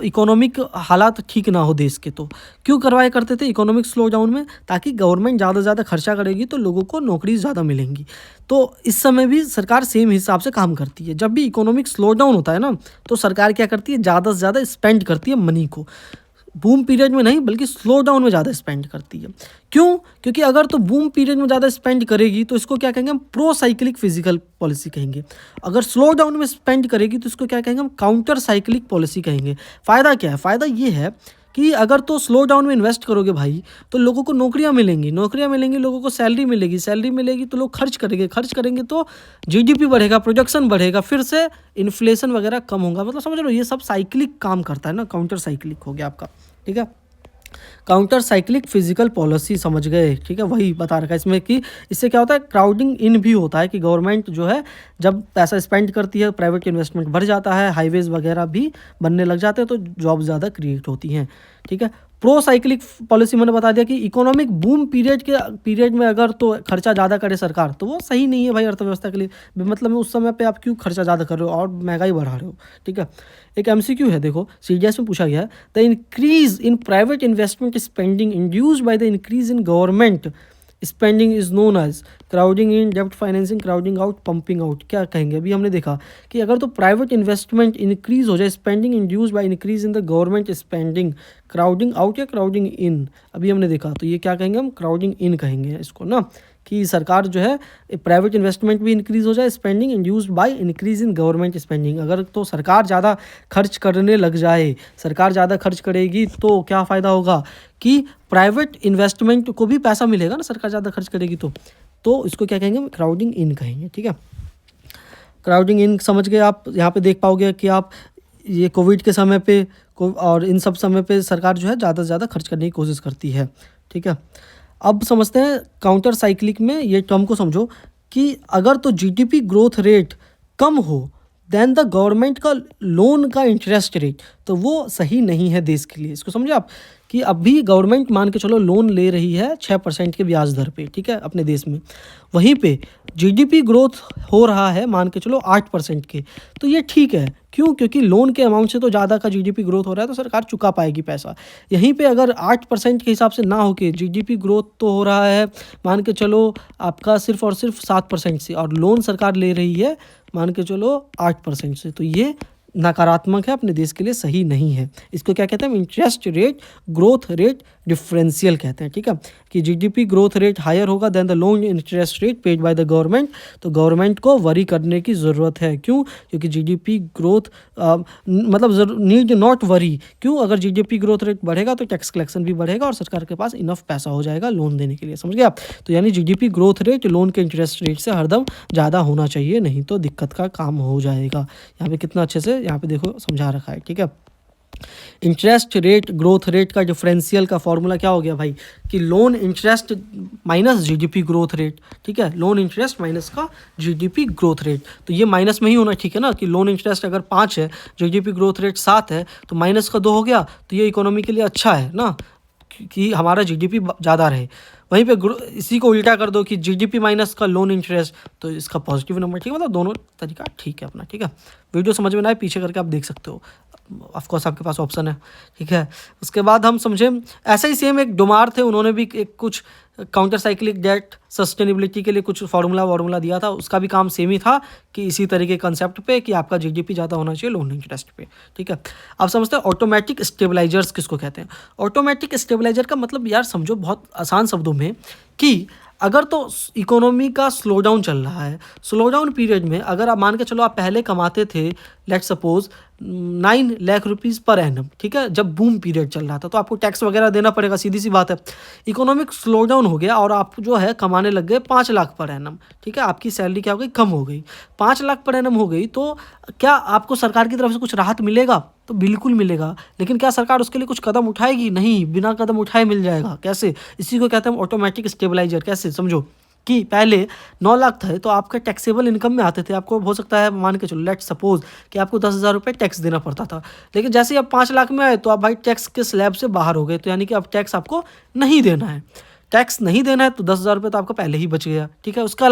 इकोनॉमिक हालात ठीक ना हो देश के। तो क्यों करवाया करते थे इकोनॉमिक स्लो डाउन में, ताकि गवर्नमेंट ज़्यादा से ज़्यादा खर्चा करेगी तो लोगों को नौकरी ज़्यादा मिलेंगी। तो इस समय भी सरकार सेम हिसाब से काम करती है। जब भी इकोनॉमिक स्लो डाउन होता है ना तो सरकार क्या करती है, ज़्यादा से ज़्यादा स्पेंड करती है मनी को। बूम पीरियड में नहीं बल्कि स्लो डाउन में ज़्यादा स्पेंड करती है। क्यों? क्योंकि अगर तो बूम पीरियड में ज़्यादा स्पेंड करेगी तो इसको क्या कहेंगे हम, प्रो साइक्लिक फिजिकल पॉलिसी कहेंगे। अगर स्लो डाउन में स्पेंड करेगी तो इसको क्या कहेंगे हम, काउंटर साइक्लिक पॉलिसी कहेंगे। फ़ायदा क्या है, फ़ायदा ये है कि अगर तो स्लो डाउन में इन्वेस्ट करोगे भाई तो लोगों को नौकरियां मिलेंगी, नौकरियां मिलेंगी, लोगों को सैलरी मिलेगी, सैलरी मिलेगी तो लोग खर्च करेंगे, खर्च करेंगे तो जीडीपी बढ़ेगा, प्रोडक्शन बढ़ेगा, फिर से इन्फ्लेशन वगैरह कम होगा। मतलब समझ लो ये सब साइक्लिक काम करता है ना, काउंटर साइक्लिक हो गया आपका, ठीक है। काउंटर साइक्लिक फिजिकल पॉलिसी समझ गए, ठीक है, वही बता रखा है इसमें कि इससे क्या होता है, क्राउडिंग इन भी होता है कि गवर्नमेंट जो है जब पैसा स्पेंड करती है, प्राइवेट इन्वेस्टमेंट बढ़ जाता है, हाईवेज वगैरह भी बनने लग जाते हैं तो जॉब ज़्यादा क्रिएट होती हैं, ठीक है। प्रो साइक्लिक पॉलिसी मैंने बता दिया कि इकोनॉमिक बूम पीरियड में अगर तो खर्चा ज़्यादा करे सरकार तो वो सही नहीं है भाई अर्थव्यवस्था के लिए। मतलब उस समय पे आप क्यों खर्चा ज़्यादा कर रहे हो और महंगाई बढ़ा रहे हो, ठीक है। एक एमसीक्यू है, देखो सीडीएस में पूछा गया है, the increase in private investment spending induced by the increase in government spending is known as crowding in, डेब्ट financing, crowding out, pumping out. क्या कहेंगे, अभी हमने देखा कि अगर तो प्राइवेट इन्वेस्टमेंट इंक्रीज हो जाए, spending induced by increase in the government spending, crowding out या क्राउडिंग इन, अभी हमने देखा, तो ये क्या कहेंगे हम, क्राउडिंग इन कहेंगे इसको ना, कि सरकार जो है प्राइवेट इन्वेस्टमेंट भी इंक्रीज हो जाए, spending induced by increase in government spending. अगर तो सरकार ज़्यादा खर्च करने लग जाए, सरकार ज़्यादा खर्च करेगी तो क्या फ़ायदा होगा कि प्राइवेट इन्वेस्टमेंट को भी पैसा मिलेगा ना, सरकार ज़्यादा खर्च करेगी तो इसको क्या कहेंगे, क्राउडिंग इन कहेंगे, ठीक है। क्राउडिंग इन समझ गए आप। यहाँ पे देख पाओगे कि आप ये कोविड के समय पे और इन सब समय पे सरकार जो है ज़्यादा से ज़्यादा खर्च करने की कोशिश करती है, ठीक है। अब समझते हैं काउंटर साइक्लिक में ये टर्म को समझो कि अगर तो जीडीपी ग्रोथ रेट कम हो देन द गवर्नमेंट का लोन का इंटरेस्ट रेट, तो वो सही नहीं है देश के लिए। इसको समझे आप कि अभी गवर्नमेंट मान के चलो लोन ले रही है 6% के ब्याज दर पे, ठीक है, अपने देश में, वहीं पे जीडीपी ग्रोथ हो रहा है मान के चलो 8% के, तो ये ठीक है। क्यों? क्योंकि लोन के अमाउंट से तो ज़्यादा का जीडीपी ग्रोथ हो रहा है तो सरकार चुका पाएगी पैसा। यहीं पे अगर 8% के हिसाब से ना होके जीडीपी ग्रोथ तो हो रहा है मान के चलो आपका सिर्फ और सिर्फ 7% से, और लोन सरकार ले रही है मान के चलो 8% से, तो ये नकारात्मक है, अपने देश के लिए सही नहीं है। इसको क्या कहते हैं, interest rate growth rate differential कहते हैं, ठीक है, कि जीडीपी ग्रोथ रेट हायर होगा than the loan interest rate paid by the government, तो गवर्नमेंट को वरी करने की ज़रूरत है। क्यों? क्योंकि जीडीपी ग्रोथ मतलब नीड नॉट वरी। क्यों? अगर जीडीपी ग्रोथ रेट बढ़ेगा तो टैक्स कलेक्शन भी बढ़ेगा और सरकार के पास इनफ पैसा हो जाएगा लोन देने के लिए, समझ गए आप। तो यानी जीडीपी ग्रोथ रेट लोन के इंटरेस्ट रेट से हरदम ज़्यादा होना चाहिए, नहीं तो दिक्कत का काम हो जाएगा। यहाँ पे कितना अच्छे से यहाँ पे देखो समझा रखा है, ठीक है। इंटरेस्ट रेट ग्रोथ रेट का डिफरेंशियल का फॉर्मूला क्या हो गया भाई, कि loan interest minus GDP growth rate. ठीक है, लोन इंटरेस्ट माइनस का जीडीपी ग्रोथ रेट, तो ये माइनस में ही होना ठीक है ना, कि लोन इंटरेस्ट अगर 5 है, जीडीपी ग्रोथ रेट 7 है, तो माइनस का 2 हो गया, तो ये इकोनॉमी के लिए अच्छा है ना, कि हमारा जीडीपी ज़्यादा रहे। वहीं पे इसी को उल्टा कर दो कि जीडीपी माइनस का लोन इंटरेस्ट, तो इसका पॉजिटिव नंबर। ठीक है, मतलब दोनों तरीका ठीक है अपना। ठीक है, वीडियो समझ में ना आए पीछे करके आप देख सकते हो, ऑफकोर्स आपके पास ऑप्शन है। ठीक है, उसके बाद हम समझे ऐसा ही सेम एक डोमार थे, उन्होंने भी एक कुछ काउंटर साइक्लिक डेट सस्टेनेबिलिटी के लिए कुछ फार्मूला दिया था, उसका भी काम सेम ही था, कि इसी तरीके कंसेप्ट पे कि आपका जीडीपी ज़्यादा होना चाहिए लोन इंटरेस्ट पे। ठीक है, अब समझते हैं ऑटोमेटिक स्टेबलाइजर्स किसको कहते हैं। ऑटोमेटिक स्टेबलाइजर का मतलब यार समझो बहुत आसान शब्दों में, कि अगर तो इकोनॉमी का स्लो डाउन चल रहा है, स्लो डाउन पीरियड में अगर आप मान के चलो आप पहले कमाते थे let's suppose 9 lakh rupees per annum, ठीक है, जब बूम पीरियड चल रहा था, तो आपको टैक्स वगैरह देना पड़ेगा, सीधी सी बात है। इकोनॉमिक स्लो डाउन हो गया और आप जो है कमाने लग गए 5 लाख पर एनम। ठीक है, आपकी सैलरी क्या हो गई, कम हो गई, 5 लाख पर एनम हो गई, तो क्या आपको सरकार की तरफ से कुछ राहत मिलेगा? तो बिल्कुल मिलेगा, लेकिन क्या सरकार उसके लिए कुछ कदम उठाएगी? नहीं, बिना कदम उठाए मिल जाएगा। कैसे? इसी को कहते हैं ऑटोमेटिक स्टेबलाइजर। कैसे समझो, कि पहले 9 लाख थे तो आपके टैक्सेबल इनकम में आते थे, आपको हो सकता है मान के चलो लेट्स सपोज कि आपको 10,000 रुपये टैक्स देना पड़ता था, लेकिन जैसे ही आप 5 लाख में आए तो आप भाई टैक्स के स्लैब से बाहर हो गए, तो यानी कि अब टैक्स आपको नहीं देना है। टैक्स नहीं देना है तो 10,000 रुपये तो आपका पहले ही बच गया। ठीक है, उसके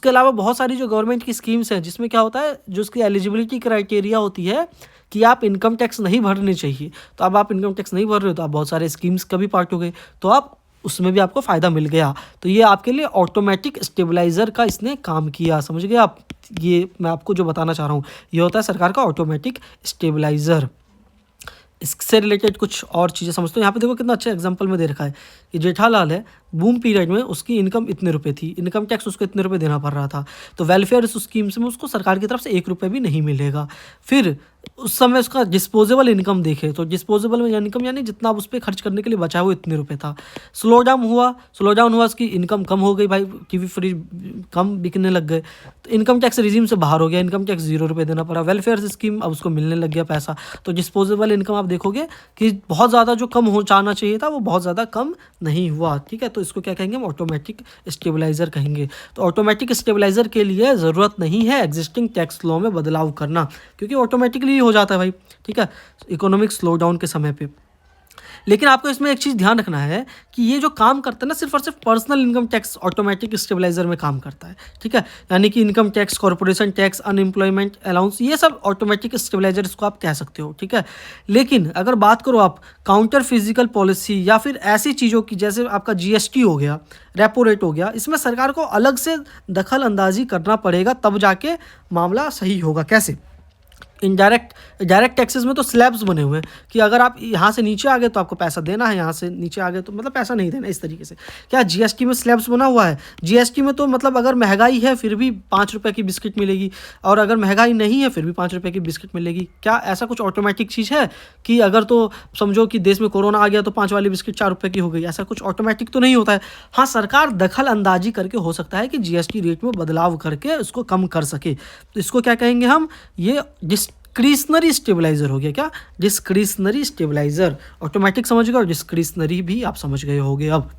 अलावा बहुत सारी जो गवर्नमेंट की स्कीम्स हैं, जिसमें क्या होता है, जो उसकी एलिजिबिलिटी क्राइटेरिया होती है कि आप इनकम टैक्स नहीं भरने चाहिए, तो अब आप इनकम टैक्स नहीं भर रहे हो तो आप बहुत सारे स्कीम्स का भी पार्ट हो गए, तो आप उसमें भी आपको फ़ायदा मिल गया। तो ये आपके लिए ऑटोमेटिक स्टेबलाइज़र का इसने काम किया, समझ गए आप। ये मैं आपको जो बताना चाह रहा हूँ, ये होता है सरकार का ऑटोमेटिक स्टेबलाइज़र। इससे रिलेटेड कुछ और चीज़ें समझते हो। यहाँ पे देखो कितना अच्छा एग्जांपल में दे रखा है कि जेठालाल है, बूम पीरियड में उसकी इनकम इतने रुपए थी, इनकम टैक्स उसको इतने रुपए देना पड़ रहा था, तो वेलफेयर स्कीम्स में उसको सरकार की तरफ से 1 रुपये भी नहीं मिलेगा। फिर उस समय उसका डिस्पोजेबल इनकम देखे तो डिस्पोजेबल इनकम यानी जितना आप उस पर खर्च करने के लिए बचा वो इतने रुपये था। स्लो डाउन हुआ, उसकी इनकम कम हो गई, भाई टीवी फ्रिज कम बिकने लग गए, तो इनकम टैक्स रिजीम से बाहर हो गया, इनकम टैक्स 0 रुपये देना पड़ा। वेलफेयर स्कीम अब उसको मिलने लग गया पैसा, तो डिस्पोजेबल इनकम आप देखोगे कि बहुत ज़्यादा जो कम हो जाना चाहिए था वो बहुत ज़्यादा कम नहीं हुआ। ठीक है, तो इसको क्या कहेंगे हम, ऑटोमेटिक स्टेबलाइज़र कहेंगे। तो ऑटोमेटिक स्टेबलाइज़र के लिए ज़रूरत नहीं है एग्जिस्टिंग टैक्स लॉ में बदलाव करना, क्योंकि ऑटोमेटिकली हो जाता है भाई। ठीक है, इकोनॉमिक स्लो डाउन के समय पे। लेकिन आपको इसमें एक चीज़ ध्यान रखना है कि ये जो काम करता है ना, सिर्फ और सिर्फ personal income tax automatic stabiliser में काम करता है। ठीक है, यानी कि income tax, corporation tax, unemployment allowance, ये सब ऑटोमेटिक स्टेबलाइजर इसको आप कह सकते हो। ठीक है, लेकिन अगर बात करो आप काउंटर फिजिकल पॉलिसी या फिर ऐसी चीज़ों की जैसे आपका जीएसटी हो गया, रेपो रेट हो गया, इसमें सरकार को अलग से दखल अंदाजी करना पड़ेगा, तब जाके मामला सही होगा। कैसे? डायरेक्ट टैक्सेस में तो स्लैब्स बने हुए हैं कि अगर आप यहाँ से नीचे आ गए तो आपको पैसा देना है, यहाँ से नीचे आ गए तो मतलब पैसा नहीं देना, इस तरीके से। क्या जीएसटी में स्लैब्स बना हुआ है? जीएसटी में तो मतलब अगर महंगाई है फिर भी 5 रुपये की बिस्किट मिलेगी, और अगर महंगाई नहीं है फिर भी 5 रुपये की बिस्किट मिलेगी। क्या ऐसा कुछ ऑटोमेटिक चीज़ है कि अगर तो समझो कि देश में कोरोना आ गया तो 5 वाली बिस्किट 4 रुपये की हो गई? ऐसा कुछ ऑटोमेटिक तो नहीं होता है। हाँ, सरकार दखल अंदाजी करके हो सकता है कि जीएसटी रेट में बदलाव करके उसको कम कर सके, तो इसको क्या कहेंगे हम, ये डिस्क्रिशनरी स्टेबलाइजर हो गया। क्या? Discretionary stabiliser. ऑटोमेटिक समझ गए और डिस्क्रिशनरी भी आप समझ गए होगे। अब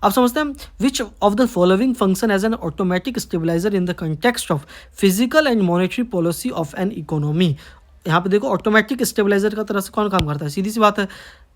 समझते हैं, which of the following function as an automatic stabiliser in the context of fiscal and monetary policy of an economy. यहाँ पे देखो ऑटोमेटिक स्टेबलाइजर का तरह से कौन काम करता है? सीधी सी बात है,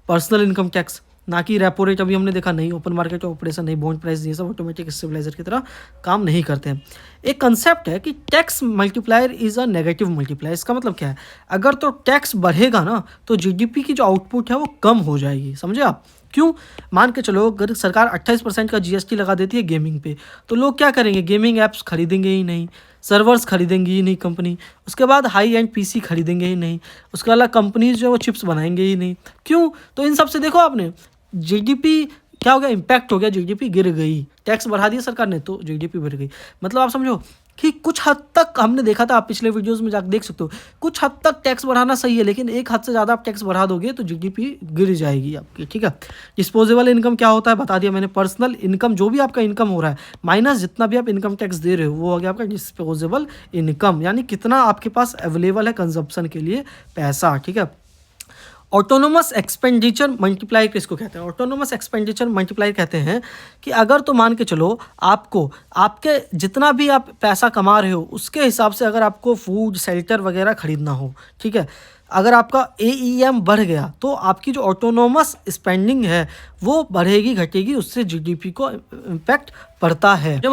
पर्सनल इनकम टैक्स, ना कि रेपो रेट। अभी हमने देखा नहीं, ओपन मार्केट ऑपरेशन नहीं, बॉन्ड प्राइस, ये सब ऑटोमेटिक स्टेबलाइजर की तरह काम नहीं करते हैं। एक कंसेप्ट है कि tax multiplier is a negative multiplier. इसका मतलब क्या है? अगर तो टैक्स बढ़ेगा ना तो जीडीपी की जो आउटपुट है वो कम हो जाएगी। समझे आप? क्यों? मान के चलो अगर सरकार 28% का जीएसटी लगा देती है गेमिंग पे, तो लोग क्या करेंगे? गेमिंग ऐप्स खरीदेंगे ही नहीं, सर्वर्स खरीदेंगी ही नहीं कंपनी, उसके बाद हाई एंड पीसी खरीदेंगे ही नहीं, उसके अलावा कंपनीज जो वो चिप्स बनाएंगे ही नहीं। क्यों? तो इन सब से देखो आपने जीडीपी क्या हो गया, इम्पैक्ट हो गया, जीडीपी गिर गई। टैक्स बढ़ा दिया सरकार ने तो जीडीपी बढ़ गई। मतलब आप समझो कि कुछ हद तक हमने देखा था, आप पिछले वीडियोस में जाकर देख सकते हो, कुछ हद तक टैक्स बढ़ाना सही है, लेकिन एक हद से ज़्यादा आप टैक्स बढ़ा दोगे तो जीडीपी गिर जाएगी आपकी। ठीक है, डिस्पोजेबल इनकम क्या होता है बता दिया मैंने। पर्सनल इनकम, जो भी आपका इनकम हो रहा है माइनस जितना भी आप इनकम टैक्स दे रहे हो, वो हो गया आपका डिस्पोजेबल इनकम, यानी कितना आपके पास अवेलेबल है कंजप्शन के लिए पैसा। ठीक है, ऑटोनोमस एक्सपेंडिचर मल्टीप्लायर किसको कहते हैं? ऑटोनोमस एक्सपेंडिचर मल्टीप्लायर कहते हैं कि अगर तो मान के चलो आपको आपके जितना भी आप पैसा कमा रहे हो उसके हिसाब से अगर आपको फूड शेल्टर वगैरह खरीदना हो, ठीक है, अगर आपका AEM बढ़ गया तो आपकी जो ऑटोनोमस स्पेंडिंग है वो बढ़ेगी घटेगी, उससे GDP को इम्पैक्ट पड़ता है। जो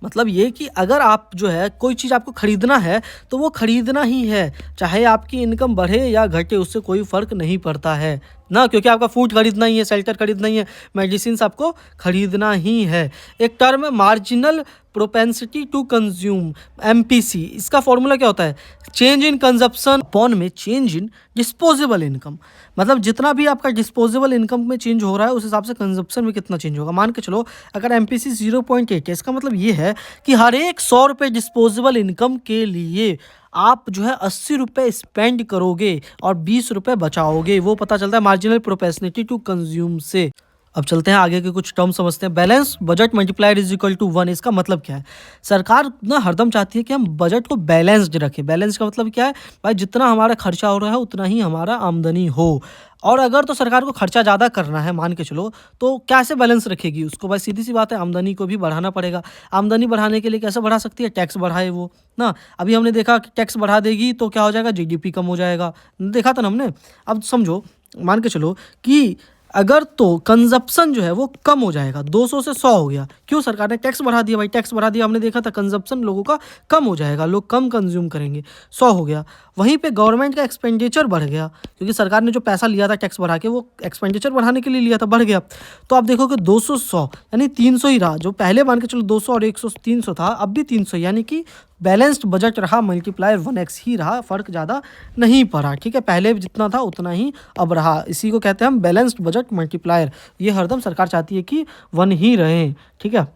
मतलब ये कि अगर आप जो है कोई चीज़ आपको खरीदना है तो वो खरीदना ही है, चाहे आपकी इनकम बढ़े या घटे उससे कोई फ़र्क नहीं पड़ता है ना, क्योंकि आपका फूड खरीदना ही है, शेल्टर खरीदना ही है, मेडिसिन आपको खरीदना ही है। एक टर्म है marginal propensity to consume, MPC। इसका फॉर्मूला क्या होता है? चेंज इन कंजप्शन अपॉन में चेंज इन डिस्पोजेबल इनकम। मतलब जितना भी आपका डिस्पोजेबल इनकम में चेंज हो रहा है उस हिसाब से कंजप्शन में कितना चेंज होगा। मान के चलो अगर MPC 0.8 है, इसका मतलब ये है कि हर एक 100 रुपये डिस्पोजेबल इनकम के लिए आप जो है 80 रुपये स्पेंड करोगे और 20 रुपये बचाओगे। वो पता चलता है मार्जिनल प्रोपेंसिटी टू कंज्यूम से। अब चलते हैं आगे के कुछ टर्म समझते हैं। Balance budget multiplier is equal to 1। इसका मतलब क्या है? सरकार ना हरदम चाहती है कि हम बजट को बैलेंस्ड रखें। बैलेंस का मतलब क्या है भाई? जितना हमारा खर्चा हो रहा है उतना ही हमारा आमदनी हो। और अगर तो सरकार को खर्चा ज़्यादा करना है मान के चलो, तो कैसे बैलेंस रखेगी उसको? भाई सीधी सी बात है, आमदनी को भी बढ़ाना पड़ेगा। आमदनी बढ़ाने के लिए कैसे बढ़ा सकती है? टैक्स बढ़ाए वो ना। अभी हमने देखा कि टैक्स बढ़ा देगी तो क्या हो जाएगा? GDP कम हो जाएगा, देखा था ना हमने। अब समझो मान के चलो कि अगर तो कंजप्शन जो है वो कम हो जाएगा, 200 से 100 हो गया। क्यों? सरकार ने टैक्स बढ़ा दिया भाई, टैक्स बढ़ा दिया, हमने देखा था कंजप्शन लोगों का कम हो जाएगा, लोग कम कंज्यूम करेंगे, 100 हो गया। वहीं पे गवर्नमेंट का एक्सपेंडिचर बढ़ गया, क्योंकि सरकार ने जो पैसा लिया था टैक्स बढ़ा के वो एक्सपेंडिचर बढ़ाने के लिए लिया था, बढ़ गया। तो आप देखो कि 200 100 यानी 300 ही रहा। जो पहले मान के चलो 200 और 100 300 था, अब भी 300, यानी कि बैलेंस्ड बजट रहा, मल्टीप्लायर 1x ही रहा, फ़र्क ज़्यादा नहीं पड़ा। ठीक है, पहले जितना था उतना ही अब रहा। इसी को कहते हैं हम बैलेंस्ड बजट मल्टीप्लायर। ये हरदम सरकार चाहती है कि 1 ही रहे। ठीक है,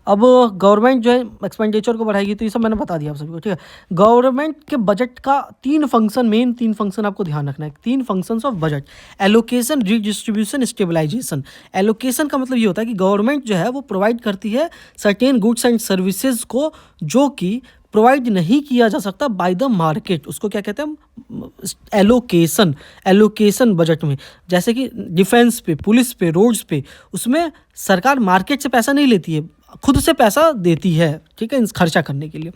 अब गवर्नमेंट जो है एक्सपेंडिचर को बढ़ाएगी, तो ये सब मैंने बता दिया आप सभी को। ठीक है, गवर्नमेंट के बजट का 3 फंक्शन, मेन 3 फंक्शन आपको ध्यान रखना है। 3 functions of budget: allocation, redistribution, stabilisation. Allocation का मतलब ये होता है कि गवर्नमेंट जो है वो प्रोवाइड करती है सर्टेन गुड्स एंड सर्विसेज को जो कि प्रोवाइड नहीं किया जा सकता बाय द मार्केट। उसको क्या कहते हैं हम? एलोकेशन। एलोकेशन बजट में, जैसे कि डिफेंस पे, पुलिस पे, रोड्स पे, उसमें सरकार मार्केट से पैसा नहीं लेती है, खुद से पैसा देती है। ठीक है, खर्चा करने के लिए।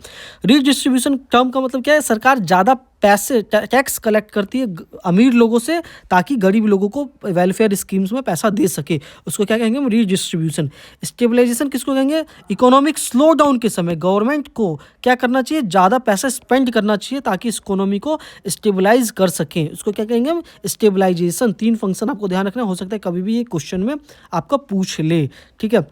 रीडिस्ट्रीब्यूशन टर्म का मतलब क्या है? सरकार ज़्यादा पैसे टैक्स कलेक्ट करती है अमीर लोगों से ताकि गरीब लोगों को वेलफेयर स्कीम्स में पैसा दे सके। उसको क्या कहेंगे हम? रीडिस्ट्रीब्यूशन। स्टेबलाइजेशन किसको कहेंगे? इकोनॉमिक स्लो डाउन के समय गवर्नमेंट को क्या करना चाहिए? ज़्यादा पैसा स्पेंड करना चाहिए ताकि इस इकोनॉमी को स्टेबलाइज कर सकें। उसको क्या कहेंगे हम? स्टेबलाइजेशन। 3 फंक्शन आपको ध्यान रखना, हो सकता है कभी भी ये क्वेश्चन में आपका पूछ ले। ठीक है,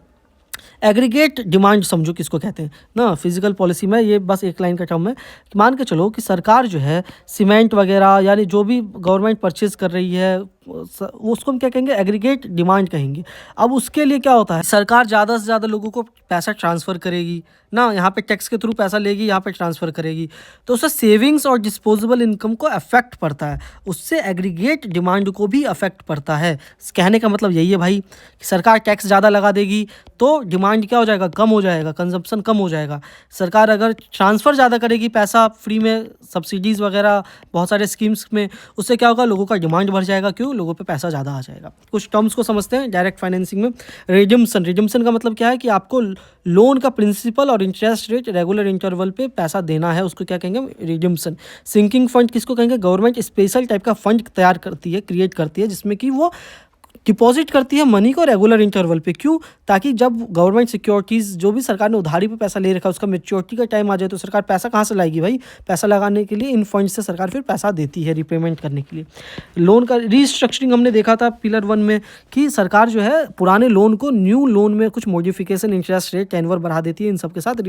एग्रीगेट डिमांड समझो किसको कहते हैं ना, फिजिकल पॉलिसी में ये बस एक लाइन का टर्म है। कि मान के चलो कि सरकार जो है सीमेंट वगैरह यानी जो भी गवर्नमेंट परचेज कर रही है वो उसको हम क्या कहेंगे? एग्रीगेट डिमांड कहेंगे। अब उसके लिए क्या होता है? सरकार ज़्यादा से ज़्यादा लोगों को पैसा ट्रांसफ़र करेगी ना, यहाँ पे टैक्स के थ्रू पैसा लेगी, यहाँ पे ट्रांसफ़र करेगी, तो उससे सेविंग्स और डिस्पोजेबल इनकम को अफेक्ट पड़ता है, उससे एग्रीगेट डिमांड को भी अफेक्ट पड़ता है। कहने का मतलब यही है भाई कि सरकार टैक्स ज़्यादा लगा देगी तो डिमांड क्या हो जाएगा? कम हो जाएगा, कंजप्शन कम हो जाएगा। सरकार अगर ट्रांसफ़र ज़्यादा करेगी पैसा फ्री में, सब्सिडीज़ वगैरह बहुत सारे स्कीम्स में, उससे क्या होगा? लोगों का डिमांड बढ़ जाएगा। क्यों? लोगों पे पैसा ज़्यादा आ जाएगा। कुछ टर्म्स को समझते हैं डायरेक्ट फाइनेंसिंग में। रिडम्पशन। रिडम्पशन का मतलब क्या है? कि आपको लोन का प्रिंसिपल और इंटरेस्ट रेट रेगुलर इंटरवल पे पैसा देना है, उसको क्या कहेंगे? रिडम्पशन। सिंकिंग फंड किसको कहेंगे? गवर्नमेंट स्पेशल टाइप का फंड तैयार करती है, क्रिएट करती है, जिसमें कि वो डिपॉजिट करती है मनी को रेगुलर इंटरवल पे। क्यों? ताकि जब गवर्नमेंट सिक्योरिटीज़ जो भी सरकार ने उधारी पे पैसा ले रखा है उसका मैच्योरिटी का टाइम आ जाए तो सरकार पैसा कहाँ से लाएगी भाई? पैसा लगाने के लिए इन फंड से सरकार फिर पैसा देती है रिपेमेंट करने के लिए। लोन का रीस्ट्रक्चरिंग हमने देखा था पिलर 1 में कि सरकार जो है पुराने लोन को न्यू लोन में कुछ मॉडिफिकेशन, इंटरेस्ट रेट, टेन्योर बढ़ा देती है, इन सब के साथ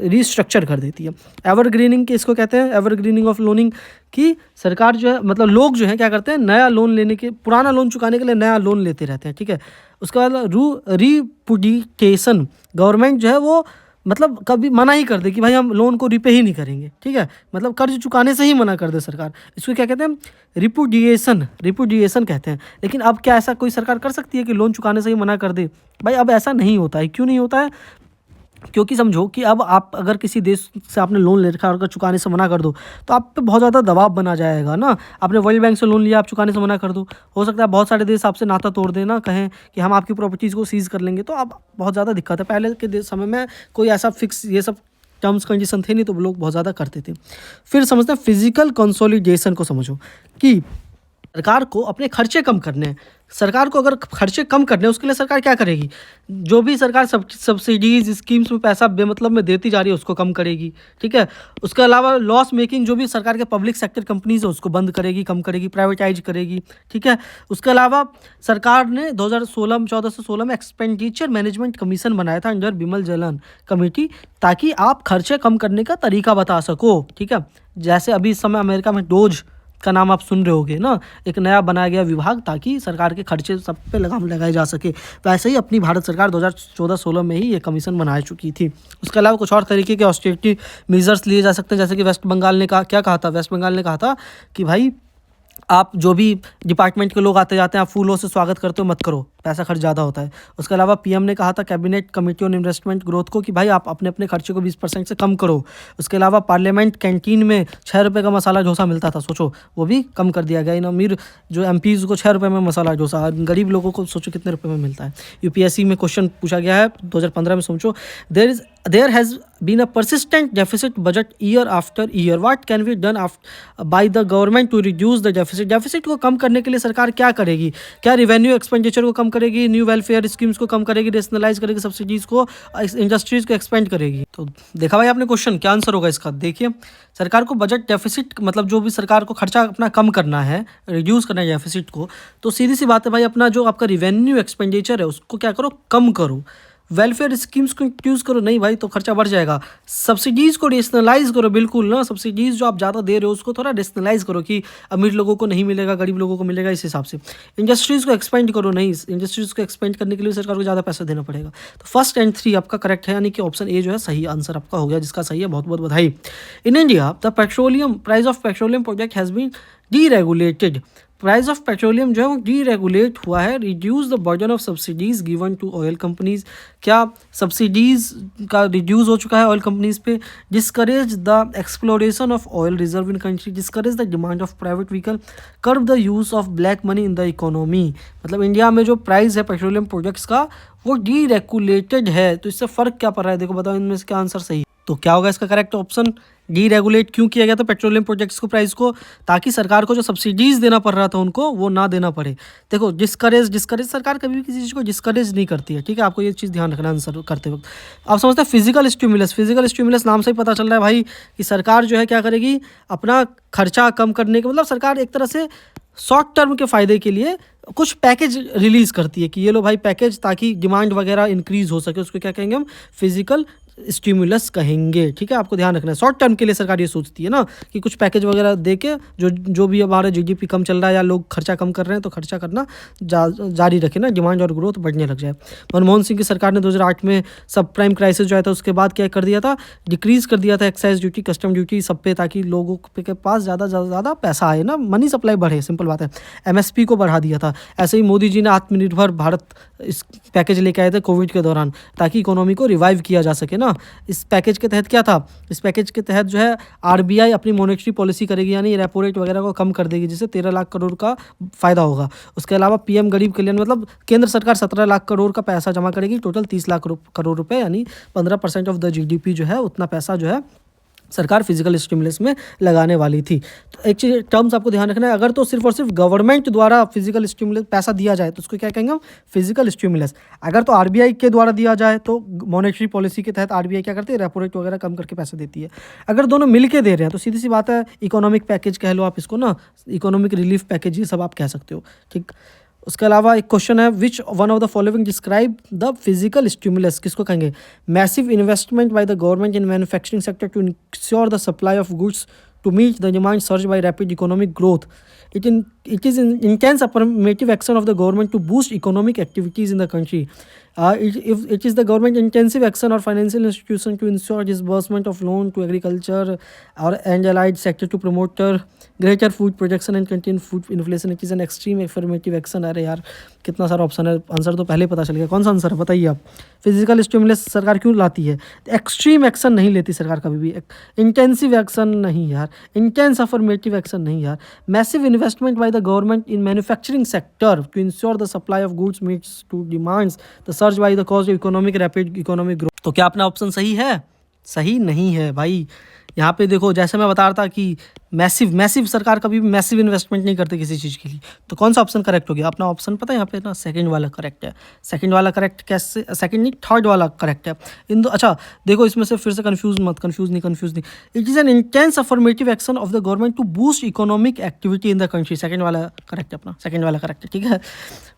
रीस्ट्रक्चर कर देती है। एवरग्रीनिंग किसको कहते हैं? एवरग्रीनिंग ऑफ लोनिंग, कि सरकार जो है मतलब लोग जो हैं क्या करते हैं? नया लोन लेने के, पुराना लोन चुकाने के लिए नया लोन लेते रहते हैं। ठीक है, उसके बाद रिपुडिटेशन। गवर्नमेंट जो है वो मतलब कभी मना ही कर दे कि भाई हम लोन को रिपे ही नहीं करेंगे। ठीक है, मतलब कर्ज चुकाने से ही मना कर दे सरकार, इसको क्या कहते हैं? रिपुडिएशन। रिपुडिएशन कहते हैं। लेकिन अब क्या ऐसा कोई सरकार कर सकती है कि लोन चुकाने से ही मना कर दे? भाई अब ऐसा नहीं होता है। क्यों नहीं होता है? क्योंकि समझो कि अब आप अगर किसी देश से आपने लोन ले रखा है और अगर चुकाने से मना कर दो तो आप पे बहुत ज़्यादा दबाव बना जाएगा ना। आपने वर्ल्ड बैंक से लोन लिया, आप चुकाने से मना कर दो, हो सकता है बहुत सारे देश आपसे नाता तोड़ देना, कहें कि हम आपकी प्रॉपर्टीज़ को सीज़ कर लेंगे, तो अब बहुत ज़्यादा दिक्कत है। पहले के समय में कोई ऐसा फिक्स ये सब टर्म्स कंडीशन थे नहीं, तो लोग बहुत ज़्यादा करते थे। फिर समझते हैं फिजिकल कंसोलिडेशन को। समझो कि सरकार को अपने खर्चे कम करने हैं। सरकार को अगर खर्चे कम करने हैं, उसके लिए सरकार क्या करेगी? जो भी सरकार सब्सिडीज स्कीम्स में पैसा बेमतलब में देती जा रही है उसको कम करेगी, ठीक है। उसके अलावा लॉस मेकिंग जो भी सरकार के पब्लिक सेक्टर कंपनीज है उसको बंद करेगी, कम करेगी, प्राइवेटाइज करेगी, ठीक है। उसके अलावा सरकार ने 2014 में एक्सपेंडिचर मैनेजमेंट कमीशन बनाया था अंडर बिमल जलन कमेटी, ताकि आप खर्चे कम करने का तरीका बता सको, ठीक है। जैसे अभी इस समय अमेरिका में डोज का नाम आप सुन रहे होगे ना, एक नया बनाया गया विभाग ताकि सरकार के खर्चे सब पे लगाम लगाए जा सके। वैसे ही अपनी भारत सरकार 2014-16 में ही ये कमीशन बना चुकी थी। उसके अलावा कुछ और तरीके के ऑस्टेरिटी मेजर्स लिए जा सकते हैं, जैसे कि वेस्ट बंगाल ने कहा था कि भाई आप जो भी डिपार्टमेंट के लोग आते जाते हैं आप फूलों से स्वागत करते हो, मत करो, पैसा खर्च ज़्यादा होता है। उसके अलावा पीएम ने कहा था cabinet committee on investment growth को कि भाई आप अपने अपने खर्चे को 20% से कम करो। उसके अलावा पार्लियामेंट कैंटीन में 6 रुपये का मसाला डोसा मिलता था, सोचो वो भी कम कर दिया गया। इन अमीर जो एमपीज़ को 6 रुपये में मसाला डोसा, गरीब लोगों को सोचो कितने रुपये में मिलता है। यूपीएससी में क्वेश्चन पूछा गया है 2015 में, सोचो there has been a persistent deficit budget year after year. What can be done by the government to reduce the deficit? Deficit को कम करने के लिए सरकार क्या करेगी? क्या रिवेन्यू एक्सपेंडिचर को कम करेगी, न्यू वेलफेयर स्कीम्स को कम करेगी, रेशनलाइज करेगी, सब्सिडीज को, इंडस्ट्रीज को एक्सपेंड करेगी? तो देखा भाई आपने क्वेश्चन, क्या आंसर होगा इसका? देखिए, सरकार को बजट डेफिसिट मतलब जो भी सरकार को खर्चा अपना कम करना है, रिड्यूस करना है डेफिसिट को, तो सीधी सी बात है भाई, अपना जो आपका रिवेन्यू एक्सपेंडिचर है उसको क्या करो, कम करो। वेलफेयर स्कीम्स को इंट्रोड्यूस करो, नहीं भाई तो खर्चा बढ़ जाएगा। सब्सिडीज़ को रेशनलाइज करो, बिल्कुल ना, सब्सिडीज़ जो आप ज़्यादा दे रहे हो उसको थोड़ा रेशनलाइज करो कि अमीर लोगों को नहीं मिलेगा, गरीब लोगों को मिलेगा, इस हिसाब से। इंडस्ट्रीज़ को एक्सपेंड करो, नहीं, इंडस्ट्रीज़ को एक्सपेंड करने के लिए सरकार को ज़्यादा पैसा देना पड़ेगा। तो फर्स्ट एंड 3 आपका करेक्ट है, यानी कि ऑप्शन ए जो है सही आंसर आपका हो गया, जिसका सही है बहुत बहुत बधाई। In India the price of petroleum product has been deregulated. Price of petroleum जो है वो डीरेगुलेट हुआ है। Reduce the burden of subsidies given to oil companies. क्या सब्सिडीज का रिड्यूस हो चुका है ऑयल कंपनीज पे? Discourage the exploration of oil reserve in country. Discourage the demand of private vehicle. Curb the use of black money in the economy. मतलब India में जो price है पेट्रोलियम प्रोडक्ट्स का वो डीरेगुलेटेड है। तो इससे फ़र्क क्या पड़ रहा है? देखो बताओ इनमें से क्या आंसर सही है। तो क्या होगा इसका करेक्ट ऑप्शन? डीरेगुलेट क्यों किया गया था पेट्रोलियम प्रोडक्ट्स को, प्राइस को? ताकि सरकार को जो सब्सिडीज़ देना पड़ रहा था उनको वो ना देना पड़े। देखो डिस्करेज सरकार कभी भी किसी चीज़ को डिस्करेज नहीं करती है, ठीक है। आपको ये चीज़ ध्यान रखना आंसर करते वक्त। आप समझते हैं फिजिकल स्टिमुलस नाम से ही पता चल रहा है भाई कि सरकार जो है क्या करेगी, अपना खर्चा कम करने के, मतलब सरकार एक तरह से शॉर्ट टर्म के फ़ायदे के लिए कुछ पैकेज रिलीज़ करती है कि ये लो भाई पैकेज, ताकि डिमांड वगैरह इंक्रीज़ हो सके। उसको क्या कहेंगे हम? फिजिकल स्टिमुलस कहेंगे, ठीक है। आपको ध्यान रखना है, शॉर्ट टर्म के लिए सरकार ये सोचती है ना कि कुछ पैकेज वगैरह दे के जो भी हमारा जीडीपी कम चल रहा है या लोग खर्चा कम कर रहे हैं तो खर्चा करना जारी रखे ना, डिमांड और ग्रोथ बढ़ने लग जाए। मनमोहन सिंह की सरकार ने 2008 में सब प्राइम क्राइसिस जो आया था उसके बाद क्या कर दिया था? डिक्रीज़ कर दिया था एक्साइज ड्यूटी, कस्टम ड्यूटी सब पे, ताकि लोगों के पास ज़्यादा पैसा आए ना, मनी सप्लाई बढ़े, सिंपल बात है। एमएसपी को बढ़ा दिया था। ऐसे ही मोदी जी ने आत्मनिर्भर भारत इस पैकेज लेके आए थे कोविड के दौरान, ताकि इकोनॉमी को रिवाइव किया जा सके ना। इस पैकेज के तहत क्या था? इस पैकेज के तहत जो है आरबीआई अपनी मॉनेटरी पॉलिसी करेगी, यानी रेपो रेट वगैरह को कम कर देगी, जिससे 13 लाख करोड़ का फ़ायदा होगा। उसके अलावा पीएम गरीब कल्याण, मतलब केंद्र सरकार 17 लाख करोड़ का पैसा जमा करेगी, टोटल 30 लाख करोड़ रुपए, यानी 15% ऑफ द जीडीपी जो है उतना पैसा जो है सरकार फिजिकल स्टिमुलस में लगाने वाली थी। तो एक चीज़ टर्म्स आपको ध्यान रखना है, अगर तो सिर्फ और सिर्फ गवर्नमेंट द्वारा फिजिकल स्टिमुलस पैसा दिया जाए तो उसको क्या कहेंगे हम? Physical stimulus. अगर तो आरबीआई के द्वारा दिया जाए तो मॉनेटरी पॉलिसी के तहत आरबीआई क्या करती है? रेपो रेट वगैरह कम करके पैसा देती है। अगर दोनों मिलके दे रहे हैं तो सीधी सी बात है इकोनॉमिक पैकेज कह लो आप इसको ना, इकोनॉमिक रिलीफ पैकेज, ये सब आप कह सकते हो, ठीक। उसके अलावा एक क्वेश्चन है, which one of the following describe the fiscal stimulus? किसको कहेंगे? Massive investment by the government in manufacturing sector to ensure the supply of goods to meet the demand surge by rapid economic growth. It is intense affirmative action of the government to boost economic activities in the country. if it is the government intensive action or financial institution to ensure disbursement of loan to agriculture or and allied sector to promote greater food production and contain food inflation, it is an extreme affirmative action। अरे यार कितना सारा option है, answer तो पहले पता चल गया। कौन सा आंसर है बताइए आप? फिजिकल स्टिमुलस सरकार क्यों लाती है? एक्सट्रीम एक्शन नहीं लेती सरकार कभी भी। इंटेंसिव एक्शन नहीं यार, इंटेंस अफर्मेटिव एक्शन नहीं यार। Massive investment by the government in manufacturing sector to ensure the supply of goods meets to demands the surge by the cause economic rapid economic growth. तो क्या अपना option सही है? सही नहीं है भाई। यहाँ पे देखो जैसे मैं बता रहा था कि मैसिव सरकार कभी भी मैसिव इन्वेस्टमेंट नहीं करती किसी चीज़ के लिए। तो कौन सा ऑप्शन करेक्ट हो गया? अपना ऑप्शन पता है यहाँ पे ना, सेकंड वाला करेक्ट है। सेकंड वाला करेक्ट कैसे? सेकंड नहीं, थर्ड वाला करेक्ट है। इन दो अच्छा देखो इसमें से फिर से कंफ्यूज नहीं। It is an intense affirmative action of the government to boost economic activity in the country. Second वाला करेक्ट है अपना, सेकंड वाला करेक्ट है, ठीक है।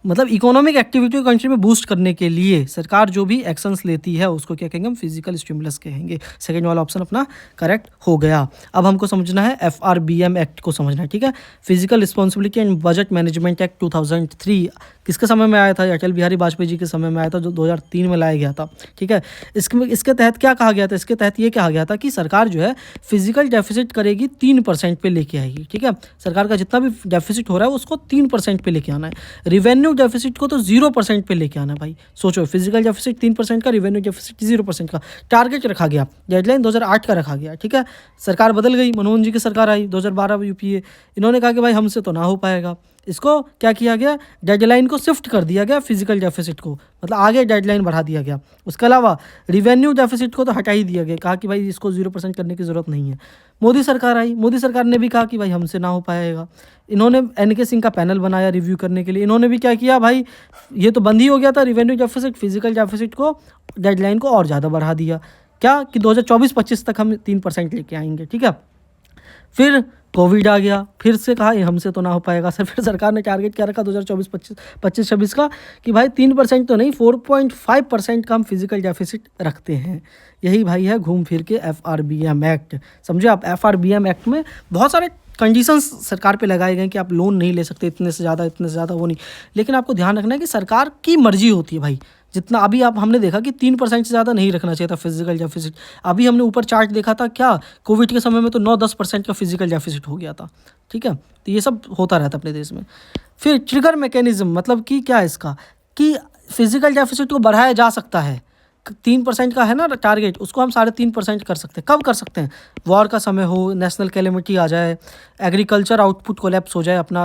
मतलब इकोनॉमिक एक्टिविटी को कंट्री में बूस्ट करने के लिए सरकार जो भी एक्शंस लेती है उसको क्या कहेंगे हम? फिजिकल स्टिमुलस कहेंगे। सेकंड वाला ऑप्शन अपना करेक्ट हो गया। अब हमको समझना है FRBM एक्ट को समझना है, ठीक है। Physical responsibility and budget management act 2003 किसके समय में आया था? अटल बिहारी वाजपेयी जी के समय में आया था, जो 2003 में लाया गया था, ठीक है। इसके तहत क्या कहा गया था? इसके तहत ये कहा गया था कि सरकार जो है फिजिकल डेफिसिट करेगी 3% पे लेके आएगी, ठीक है। सरकार का जितना भी डेफिसिट हो रहा है उसको 3% पे लेके आना है। रिवेन्यू डेफिसिट को तो 0% पे लेके आना है भाई। सोचो, फिजिकल डेफिसिट 3% का, रिवेन्यू डेफिसिट 0% का टारगेट रखा गया। डेडलाइन 2008 का रखा गया, ठीक है। सरकार बदल गई, मनमोहन जी की सरकार आई 2012 में, UPA। इन्होंने कहा कि भाई हमसे तो ना हो पाएगा। इसको क्या किया गया? डेडलाइन को शिफ्ट कर दिया गया, फिजिकल डेफिसिट को, मतलब आगे डेडलाइन बढ़ा दिया गया। उसके अलावा रिवेन्यू डेफिसिट को तो हटा ही दिया गया, कहा कि भाई इसको 0% करने की ज़रूरत नहीं है। मोदी सरकार आई, मोदी सरकार ने भी कहा कि भाई हमसे ना हो पाएगा। इन्होंने NK सिंह का पैनल बनाया रिव्यू करने के लिए। इन्होंने भी क्या किया भाई, ये तो बंद ही हो गया था रिवेन्यू डेफिसिट, फिजिकल डेफिसिट को, डेडलाइन को और ज़्यादा बढ़ा दिया। क्या कि 2024-25 तक हम 3% लेके आएंगे, ठीक है। फिर कोविड आ गया, फिर से कहा ये हमसे तो ना हो पाएगा सर। फिर सरकार ने टारगेट क्या रखा 2024-25-26 का कि भाई 3% तो नहीं, 4.5% का हम फिजिकल डेफिसिट रखते हैं। यही भाई है घूम फिर के FRBM एक्ट। समझे आप? FRBM एक्ट में बहुत सारे कंडीशंस सरकार पे लगाए गए कि आप लोन नहीं ले सकते इतने से ज़्यादा वो नहीं। लेकिन आपको ध्यान रखना है कि सरकार की मर्जी होती है भाई। जितना अभी हमने देखा कि 3% से ज़्यादा नहीं रखना चाहिए था फिजिकल डेफिसिट। अभी हमने ऊपर चार्ट देखा था, क्या कोविड के समय में तो 9-10% का फिजिकल डेफिसिट हो गया था, ठीक है। तो ये सब होता रहता अपने देश में। फिर ट्रिगर मैकेनिज्म, मतलब कि क्या है इसका, कि फिजिकल डेफिसिट को बढ़ाया जा सकता है। 3% का है ना टारगेट, उसको हम 3.5% कर सकते हैं। कब कर सकते हैं? वॉर का समय हो, नेशनल कैलेमिटी आ जाए, एग्रीकल्चर आउटपुट कोलैप्स हो जाए, अपना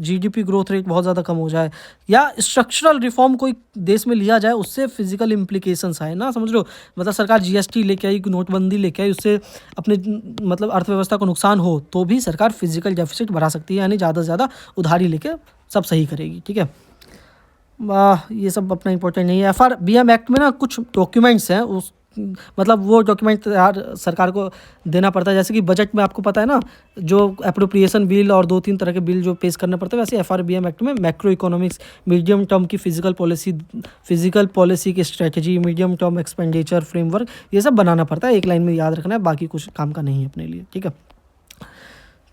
GDP ग्रोथ रेट बहुत ज़्यादा कम हो जाए, या स्ट्रक्चरल रिफॉर्म कोई देश में लिया जाए, उससे फिजिकल इम्प्लीकेशंस आए ना, समझ लो। मतलब सरकार GST लेके आई, नोटबंदी लेके आई, उससे अपने मतलब अर्थव्यवस्था को नुकसान हो तो भी सरकार फिजिकल डेफिसिट बढ़ा सकती है, यानी ज़्यादा से ज़्यादा उधारी लेके सब सही करेगी, ठीक है। ये सब अपना इंपॉर्टेंट नहीं है। FRBM एक्ट में ना कुछ डॉक्यूमेंट्स हैं, उस मतलब वो डॉक्यूमेंट यार सरकार को देना पड़ता है। जैसे कि बजट में आपको पता है ना, जो अप्रोप्रिएशन बिल और 2-3 तरह के बिल जो पेश करने पड़ते हैं, वैसे FRBM एक्ट में मैक्रो इकोनॉमिक्स, मीडियम टर्म की फिजिकल पॉलिसी की strategy, medium term expenditure framework, ये सब बनाना पड़ता है। एक लाइन में याद रखना है, बाकी कुछ काम का नहीं है अपने लिए, ठीक है।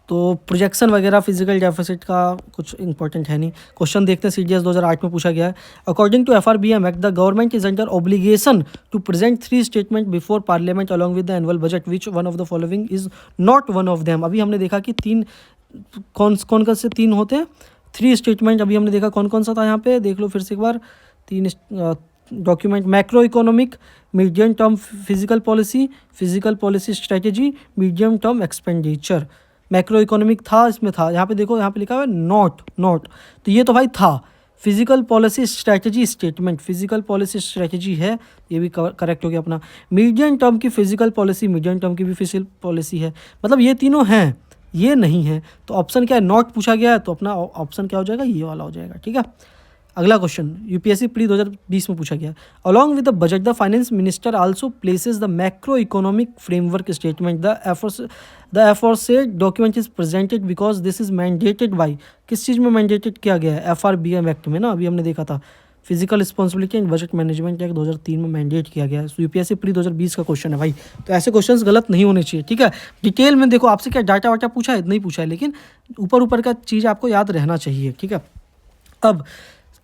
तो प्रोजेक्शन वगैरह फिजिकल डेफिसिट का कुछ इंपॉर्टेंट है नहीं। क्वेश्चन देखते हैं, CDS 2008 में पूछा गया है। According to FRBM act the government is under obligation to present 3 statement before parliament along with the annual budget, which one of the following is not one of them. अभी हमने देखा कि कौन से 3 होते हैं, 3 स्टेटमेंट। अभी हमने देखा कौन सा था, यहाँ पे देख लो फिर से एक बार। 3 document, macro economic, medium term physical policy strategy, medium term expenditure. Macro economic था, इसमें था, यहाँ पे देखो, यहाँ पे लिखा हुआ है नॉट। तो ये तो भाई था। Physical policy strategy statement, physical policy strategy है, ये भी करेक्ट हो गया अपना। मीडियम टर्म की फिजिकल पॉलिसी, मीडियम टर्म की भी फिजिकल पॉलिसी है, मतलब ये तीनों हैं, ये नहीं है। तो ऑप्शन क्या है? नॉट पूछा गया है, तो अपना ऑप्शन क्या हो जाएगा? ये वाला हो जाएगा, ठीक है। अगला क्वेश्चन UPSC प्री 2020 में पूछा गया। Along with the budget the finance minister also places the macro economic framework statement the aforesaid document is presented because this is mandated by. किस चीज़ में मैंडेटेड किया गया है? FRBM एक्ट में ना, अभी हमने देखा था physical responsibility and budget management act 2003 में मैंडेट किया गया है। UPSC प्री 2020 का क्वेश्चन है भाई, तो ऐसे क्वेश्चंस गलत नहीं होने चाहिए, ठीक है। डिटेल में देखो आपसे क्या डाटा वाटा पूछा है, नहीं पूछा है, लेकिन ऊपर का चीज़ आपको याद रहना चाहिए, ठीक है। अब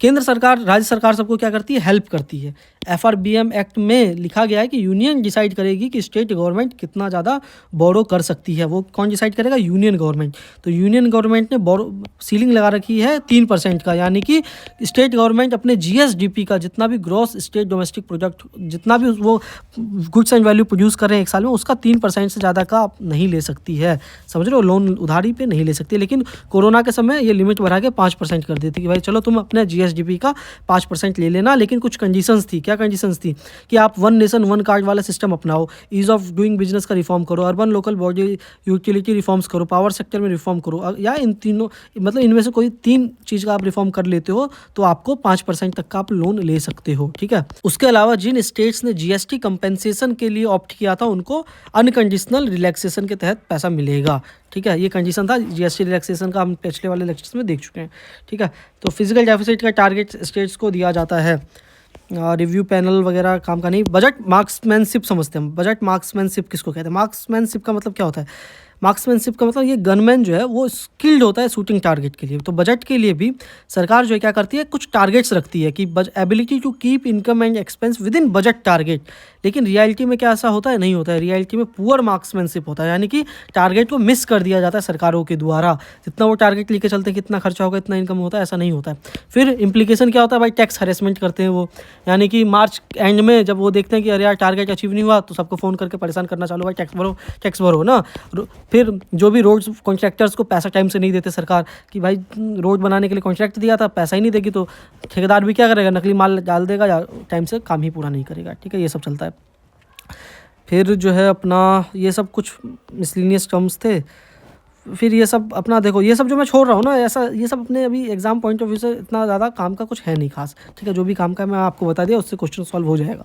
केंद्र सरकार, राज्य सरकार सबको क्या करती है, हेल्प करती है। एफआरबीएम एक्ट में लिखा गया है कि यूनियन डिसाइड करेगी कि स्टेट गवर्नमेंट कितना ज़्यादा बोरो कर सकती है। वो कौन डिसाइड करेगा, यूनियन गवर्नमेंट। तो यूनियन गवर्नमेंट ने बोरो सीलिंग लगा रखी है 3% का, यानी कि स्टेट गवर्नमेंट अपने जीएसडीपी का जितना भी ग्रॉस स्टेट डोमेस्टिक प्रोडक्ट, जितना भी वो गुड्स एंड वैल्यू प्रोड्यूस कर रहे हैं एक साल में, उसका 3% से ज़्यादा का आप नहीं ले सकती है। समझ रहे हो, लोन उधारी पे नहीं ले सकती। लेकिन कोरोना के समय ये लिमिट बढ़ा के 5% कर दी थी कि भाई चलो तुम अपने जीएसडीपी का 5% ले लेना, लेकिन कुछ कंडीशंस थी। क्या कंडीशंस थी कि आप वन नेशन वन कार्ड वाला सिस्टम अपनाओ, ईज ऑफ डूइंग बिजनेस का रिफॉर्म करो, urban local body utility reforms करो, पावर सेक्टर में रिफॉर्म करो, या इन तीनों मतलब इनमें से कोई 3 चीज़ का आप रिफॉर्म कर लेते हो तो आपको 5% तक का आप लोन ले सकते हो। ठीक है। उसके अलावा जिन स्टेट्स ने जीएसटी कंपेंसेशन के लिए ऑप्ट किया था उनको अनकंडीशनल रिलैक्सेशन के तहत पैसा मिलेगा। ठीक है, ये कंडीशन था जीएसटी रिलैक्सेशन का, हम पिछले वाले लेक्चर्स में देख चुके हैं। ठीक है, तो फिजिकल डेफिसिट का टारगेट स्टेट्स को दिया जाता है। रिव्यू पैनल वगैरह काम का नहीं। बजट मार्क्समैनशिप समझते हैं हम। बजट मार्क्समैनशिप किसको कहते हैं? मार्क्समैनशिप का मतलब क्या होता है? मार्क्समैनशिप का मतलब ये गनमैन जो है वो स्किल्ड होता है शूटिंग टारगेट के लिए। तो बजट के लिए भी सरकार जो है क्या करती है, कुछ टारगेट्स रखती है कि ability to keep income and expense within budget target. लेकिन रियलिटी में क्या ऐसा होता है? नहीं होता है। रियलिटी में पुअर मार्क्समैनशिप होता है, यानी कि टारगेट को मिस कर दिया जाता है सरकारों के द्वारा। जितना वो टारगेट लेके चलते हैं, कितना खर्चा होगा, इतना इनकम होता है, ऐसा नहीं होता है। फिर इंप्लीकेशन क्या होता है भाई? टैक्स हरेसमेंट करते हैं वो, यानी कि मार्च एंड में जब वो देखते हैं कि अरे यार टारगेट अचीव नहीं हुआ, तो सबको फ़ोन करके परेशान करना चालू, भाई टैक्स भरो ना। फिर जो भी रोड्स कॉन्ट्रैक्टर्स को पैसा टाइम से नहीं देते सरकार, कि भाई रोड बनाने के लिए कॉन्ट्रैक्ट दिया था, पैसा ही नहीं देगी, तो ठेकेदार भी क्या करेगा, नकली माल डाल देगा या टाइम से काम ही पूरा नहीं करेगा। ठीक है, ये सब चलता है। फिर जो है अपना ये सब कुछ मिसलिनियस टर्म्स थे। फिर ये सब अपना देखो, ये सब जो मैं छोड़ रहा हूँ ना, ऐसा ये सब अपने अभी एग्जाम पॉइंट ऑफ व्यू से इतना ज़्यादा काम का कुछ है नहीं खास। ठीक है, जो भी काम का मैं आपको बता दिया उससे क्वेश्चन सॉल्व हो जाएगा।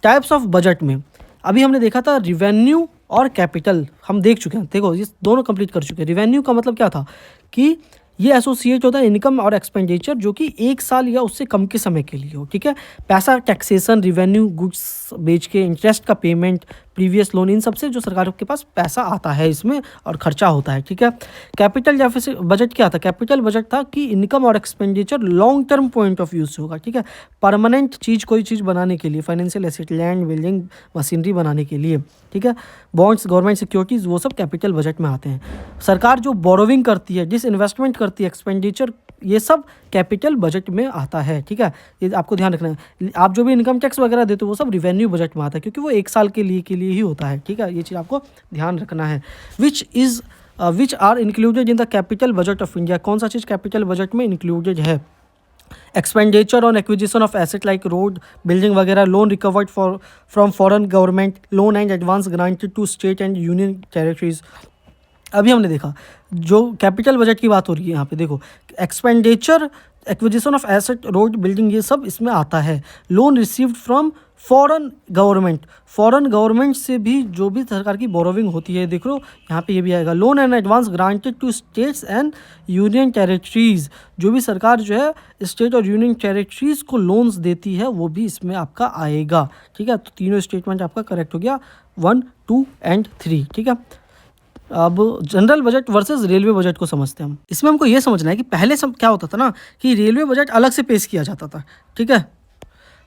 टाइप्स ऑफ बजट में अभी हमने देखा था रिवेन्यू और कैपिटल, हम देख चुके हैं। देखो ये दोनों कंप्लीट कर चुके हैं। रिवेन्यू का मतलब क्या था कि ये एसोसिएट होता है इनकम और एक्सपेंडिचर जो कि 1 साल या उससे कम के समय के लिए हो। ठीक है, पैसा, टैक्सेशन, रिवेन्यू, गुड्स बेच के, इंटरेस्ट का पेमेंट, प्रीवियस लोन, इन सब से जो सरकार के पास पैसा आता है इसमें और खर्चा होता है। ठीक है। कैपिटल डेफिसिट बजट क्या था? कैपिटल बजट था कि इनकम और expenditure long term point of view से होगा। ठीक है, परमानेंट चीज़, कोई चीज़ बनाने के लिए, financial asset, land, building, machinery बनाने के लिए। ठीक है, बॉन्ड्स, गवर्नमेंट सिक्योरिटीज़, वो सब कैपिटल बजट में आते हैं। सरकार जो बोरोविंग करती है, जिस इन्वेस्टमेंट करती है, एक्सपेंडिचर, ये सब कैपिटल बजट में आता है। ठीक है, ये आपको ध्यान रखना है। आप जो भी इनकम टैक्स वगैरह देते हो वो सब रिवेन्यू बजट में आता है, क्योंकि वो 1 साल के लिए ही होता है। ठीक है, ये चीज़ आपको ध्यान रखना है। Which are included in the capital budget of India. कौन सा चीज़ कैपिटल बजट में इंक्लूडेड है? Expenditure on acquisition of asset like road, building वगैरह, loan recovered from foreign government, loan and advance granted to state and union territories. अभी हमने देखा जो कैपिटल बजट की बात हो रही है यहाँ पे, देखो expenditure, acquisition of asset, road, building, ये सब इसमें आता है। Loan received from foreign government से भी जो भी सरकार की बोरोविंग होती है, देख लो यहाँ पे ये भी आएगा। Loan and advance granted to states and union territories, जो भी सरकार जो है स्टेट और यूनियन टेरिटरीज को लोन्स देती है वो भी इसमें आपका आएगा। ठीक है, तो तीनों स्टेटमेंट आपका करेक्ट हो गया, 1, 2 एंड 3। ठीक है, अब general budget versus railway budget को समझते हैं हम। इसमें हमको ये समझना है कि पहले सब क्या होता था ना, कि रेलवे बजट अलग से पेश किया जाता था। ठीक है,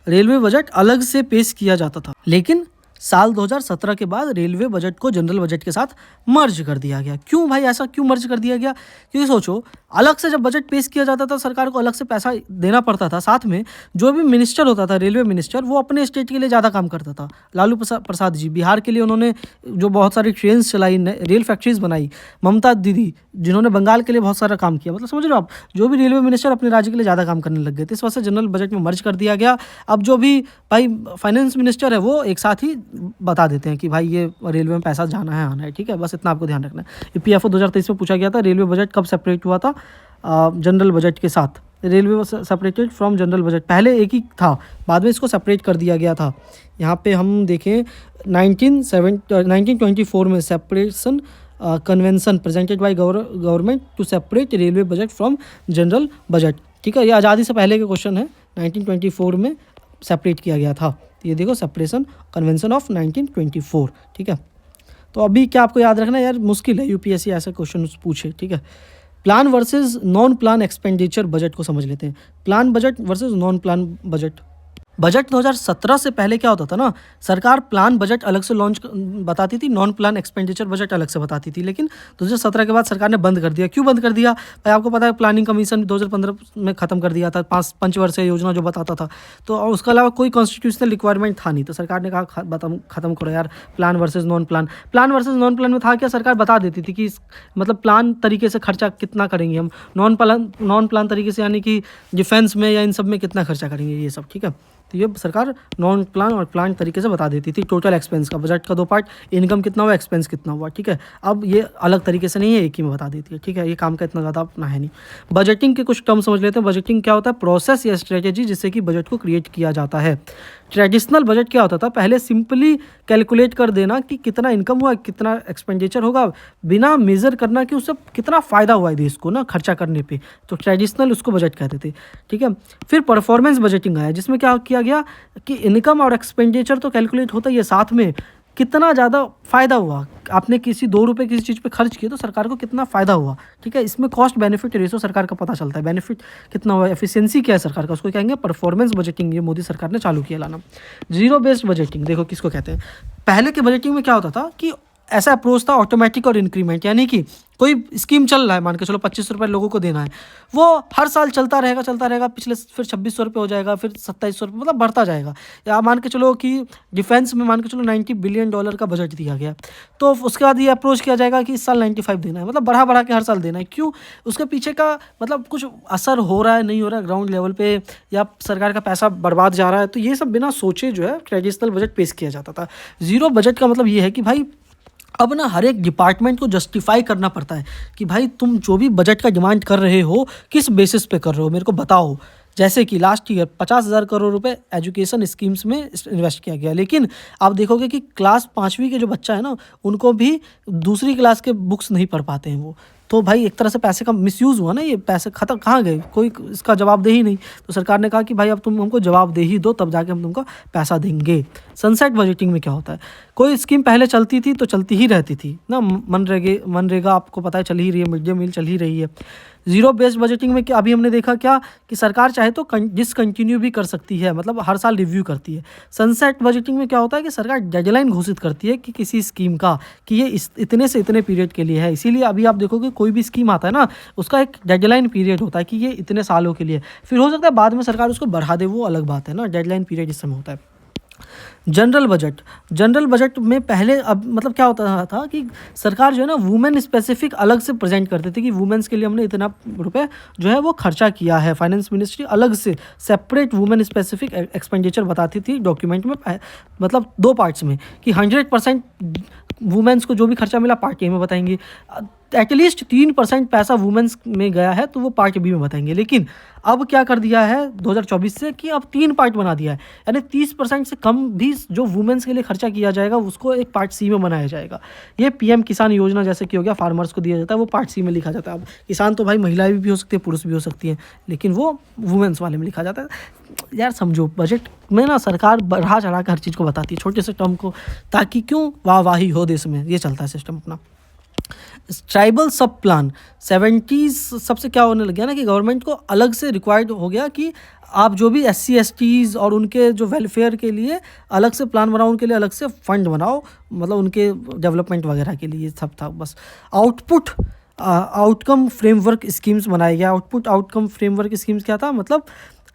रेलवे बजट अलग से पेश किया जाता था, लेकिन साल 2017 के बाद रेलवे बजट को जनरल बजट के साथ मर्ज कर दिया गया। क्यों भाई, ऐसा क्यों मर्ज कर दिया गया? क्योंकि सोचो, अलग से जब बजट पेश किया जाता था सरकार को अलग से पैसा देना पड़ता था, साथ में जो भी मिनिस्टर होता था, रेलवे मिनिस्टर, वो अपने स्टेट के लिए ज़्यादा काम करता था। लालू प्रसाद जी बिहार के लिए उन्होंने जो बहुत सारी ट्रेन चलाई, रेल फैक्ट्रीज बनाई। ममता दीदी जिन्होंने बंगाल के लिए बहुत सारा काम किया। मतलब समझ रहे हो आप, जो भी रेलवे मिनिस्टर अपने राज्य के लिए ज़्यादा काम करने लग गए थे, इस वजह से जनरल बजट में मर्ज कर दिया गया। अब जो भी भाई फाइनेंस मिनिस्टर है वो एक साथ ही बता देते हैं कि भाई ये रेलवे में पैसा जाना है, आना है। ठीक है, बस इतना आपको ध्यान रखना है। ईपीएफओ 2023 में पूछा गया था रेलवे बजट कब सेपरेट हुआ था जनरल बजट के साथ। Railway separated from general budget, पहले एक ही था, बाद में इसको सेपरेट कर दिया गया था। यहाँ पे हम देखें 1924 में separation convention presented by government to separate railway budget from general budget. ठीक है, ये आज़ादी से पहले का क्वेश्चन है, 1924 में सेपरेट किया गया था। ये देखो सेपरेशन कन्वेंशन ऑफ 1924। ठीक है, तो अभी क्या आपको याद रखना है यार, मुश्किल है यूपीएससी ऐसे क्वेश्चन पूछे। ठीक है, plan versus non plan expenditure budget को समझ लेते हैं। Plan budget versus non plan budget. Budget 2017 से पहले क्या होता था ना, सरकार प्लान बजट अलग से लॉन्च बताती थी, नॉन प्लान एक्सपेंडिचर बजट अलग से बताती थी। लेकिन 2017 के बाद सरकार ने बंद कर दिया। क्यों बंद कर दिया भाई? आपको पता है प्लानिंग कमीशन 2015 में ख़त्म कर दिया था, 5 पंचवर्षीय योजना जो बताता था। तो और उसके अलावा कोई कॉन्स्टिट्यूशनल रिक्वायरमेंट था नहीं, तो सरकार ने कहा ख़त्म करो यार plan versus non plan. Plan versus non plan में था क्या, सरकार बता देती थी कि मतलब प्लान तरीके से खर्चा कितना करेंगे हम, नॉन प्लान तरीके से यानी कि डिफेंस में या इन सब में कितना खर्चा करेंगे, ये सब। ठीक है, तो ये सरकार नॉन प्लान और प्लान तरीके से बता देती थी टोटल एक्सपेंस का। बजट का 2 पार्ट, इनकम कितना हुआ, एक्सपेंस कितना हुआ। ठीक है, अब ये अलग तरीके से नहीं है, एक ही में बता देती है। ठीक है, ये काम का इतना ज़्यादा अपना है नहीं। बजटिंग के कुछ टर्म समझ लेते हैं। बजटिंग क्या होता है? प्रोसेस या स्ट्रेटेजी जिससे कि बजट को क्रिएट किया जाता है। ट्रेडिशनल बजट क्या होता था? पहले सिंपली कैलकुलेट कर देना कि कितना इनकम हुआ, कितना एक्सपेंडिचर होगा, बिना मेज़र करना कि उससे कितना फ़ायदा हुआ है देश को ना खर्चा करने पे। तो ट्रेडिशनल उसको बजट कहते थे। ठीक है, फिर परफॉर्मेंस बजटिंग आया, जिसमें क्या किया गया कि इनकम और एक्सपेंडिचर तो कैलकुलेट होता ही है, साथ में कितना ज़्यादा फ़ायदा हुआ। आपने किसी 2 रुपये किसी चीज़ पे खर्च किए तो सरकार को कितना फ़ायदा हुआ। ठीक है, इसमें कॉस्ट बेनिफिट रेशो सरकार का पता चलता है, बेनिफिट कितना हुआ, एफिशिएंसी क्या है सरकार का, उसको कहेंगे परफॉर्मेंस बजटिंग। ये मोदी सरकार ने चालू किया लाना। जीरो बेस्ड बजटिंग देखो किसको कहते हैं। पहले के बजटिंग में क्या होता था कि ऐसा अप्रोच था ऑटोमेटिक और इंक्रीमेंट, यानी कि कोई स्कीम चल रहा है, मान के चलो 2500 रुपये लोगों को देना है, वो हर साल चलता रहेगा, पिछले फिर 2600 रुपये हो जाएगा, फिर 2700 रुपये, मतलब बढ़ता जाएगा। या मान के चलो कि डिफेंस में मान के चलो $90 बिलियन का बजट दिया गया, तो उसके बाद ये अप्रोच किया जाएगा कि इस साल 95 देना है, मतलब बढ़ा के हर साल देना है। क्यों? उसके पीछे का मतलब कुछ असर हो रहा है, नहीं हो रहा है ग्राउंड लेवल पे, या सरकार का पैसा बर्बाद जा रहा है, तो ये सब बिना सोचे जो है ट्रेडिशनल बजट पेश किया जाता था। जीरो बजट का मतलब ये है कि भाई अब ना हर एक डिपार्टमेंट को जस्टिफाई करना पड़ता है कि भाई तुम जो भी बजट का डिमांड कर रहे हो किस बेसिस पे कर रहे हो, मेरे को बताओ। जैसे कि लास्ट ईयर 50,000 करोड़ रुपए एजुकेशन स्कीम्स में इन्वेस्ट किया गया, लेकिन आप देखोगे कि क्लास 5वीं के जो बच्चा है ना, उनको भी दूसरी क्लास के बुक्स नहीं पढ़ पाते हैं वो। तो भाई एक तरह से पैसे का मिसयूज़ हुआ ना, ये पैसे खत्म कहाँ गए, कोई इसका जवाबदेही नहीं। तो सरकार ने कहा कि भाई अब तुम हमको जवाबदेही दो, तब जाके हम तुमको पैसा देंगे। सनसेट बजटिंग में क्या होता है? कोई स्कीम पहले चलती थी तो चलती ही रहती थी ना, मनरेगा आपको पता है चल ही रही है, मिड डे मील चल ही रही है। जीरो बेस्ड बजटिंग में क्या अभी हमने देखा क्या कि सरकार चाहे तो डिसकंटिन्यू भी कर सकती है, मतलब हर साल रिव्यू करती है। सनसेट बजटिंग में क्या होता है कि सरकार डेडलाइन घोषित करती है कि किसी स्कीम का कि ये इतने से इतने पीरियड के लिए है। इसीलिए अभी आप देखोगे कोई भी स्कीम आता है ना, उसका एक डेडलाइन पीरियड होता है कि ये इतने सालों के लिए, फिर हो सकता है बाद में सरकार उसको बढ़ा दे, वो अलग बात है ना, डेडलाइन पीरियड इस समय होता है। जनरल बजट में पहले अब मतलब क्या होता था कि सरकार जो है ना वुमेन स्पेसिफिक अलग से प्रेजेंट करते थे कि वुमेन्स के लिए हमने इतना रुपए जो है वो खर्चा किया है। फाइनेंस मिनिस्ट्री अलग से सेपरेट वुमेन स्पेसिफिक एक्सपेंडिचर बताती थी डॉक्यूमेंट में, मतलब 2 पार्ट्स में कि 100% वुमेन्स को जो भी खर्चा मिला पार्ट ए में बताएंगे, एटलीस्ट 3% पैसा वुमेन्स में गया है तो वो पार्ट बी में बताएंगे। लेकिन अब क्या कर दिया है 2024 से कि अब 3 पार्ट बना दिया है, यानी 30% से कम भी जो वुमेन्स के लिए खर्चा किया जाएगा उसको एक पार्ट सी में बनाया जाएगा। ये पीएम किसान योजना जैसे कि हो गया, फार्मर्स को दिया जाता है, वो पार्ट सी में लिखा जाता है। अब किसान तो भाई महिलाएं भी हो सकती है, पुरुष भी हो सकती हैं, लेकिन वो वुमेन्स वाले में लिखा जाता है। यार समझो, बजट में ना सरकार बढ़ा चढ़ा कर हर चीज़ को बताती है, छोटे से टर्म को, ताकि क्यों वाहवाही हो देश में, ये चलता है सिस्टम अपना। ट्राइबल सब प्लान 70s सबसे क्या होने लग गया ना कि गवर्नमेंट को अलग से रिक्वायर्ड हो गया कि आप जो भी SC/STs और उनके जो वेलफेयर के लिए अलग से प्लान बनाओ, उनके लिए अलग से फंड बनाओ, मतलब उनके डेवलपमेंट वगैरह के लिए सब था बस। आउटकम फ्रेमवर्क स्कीम्स बनाए गया। आउटकम फ्रेमवर्क स्कीम्स क्या था? मतलब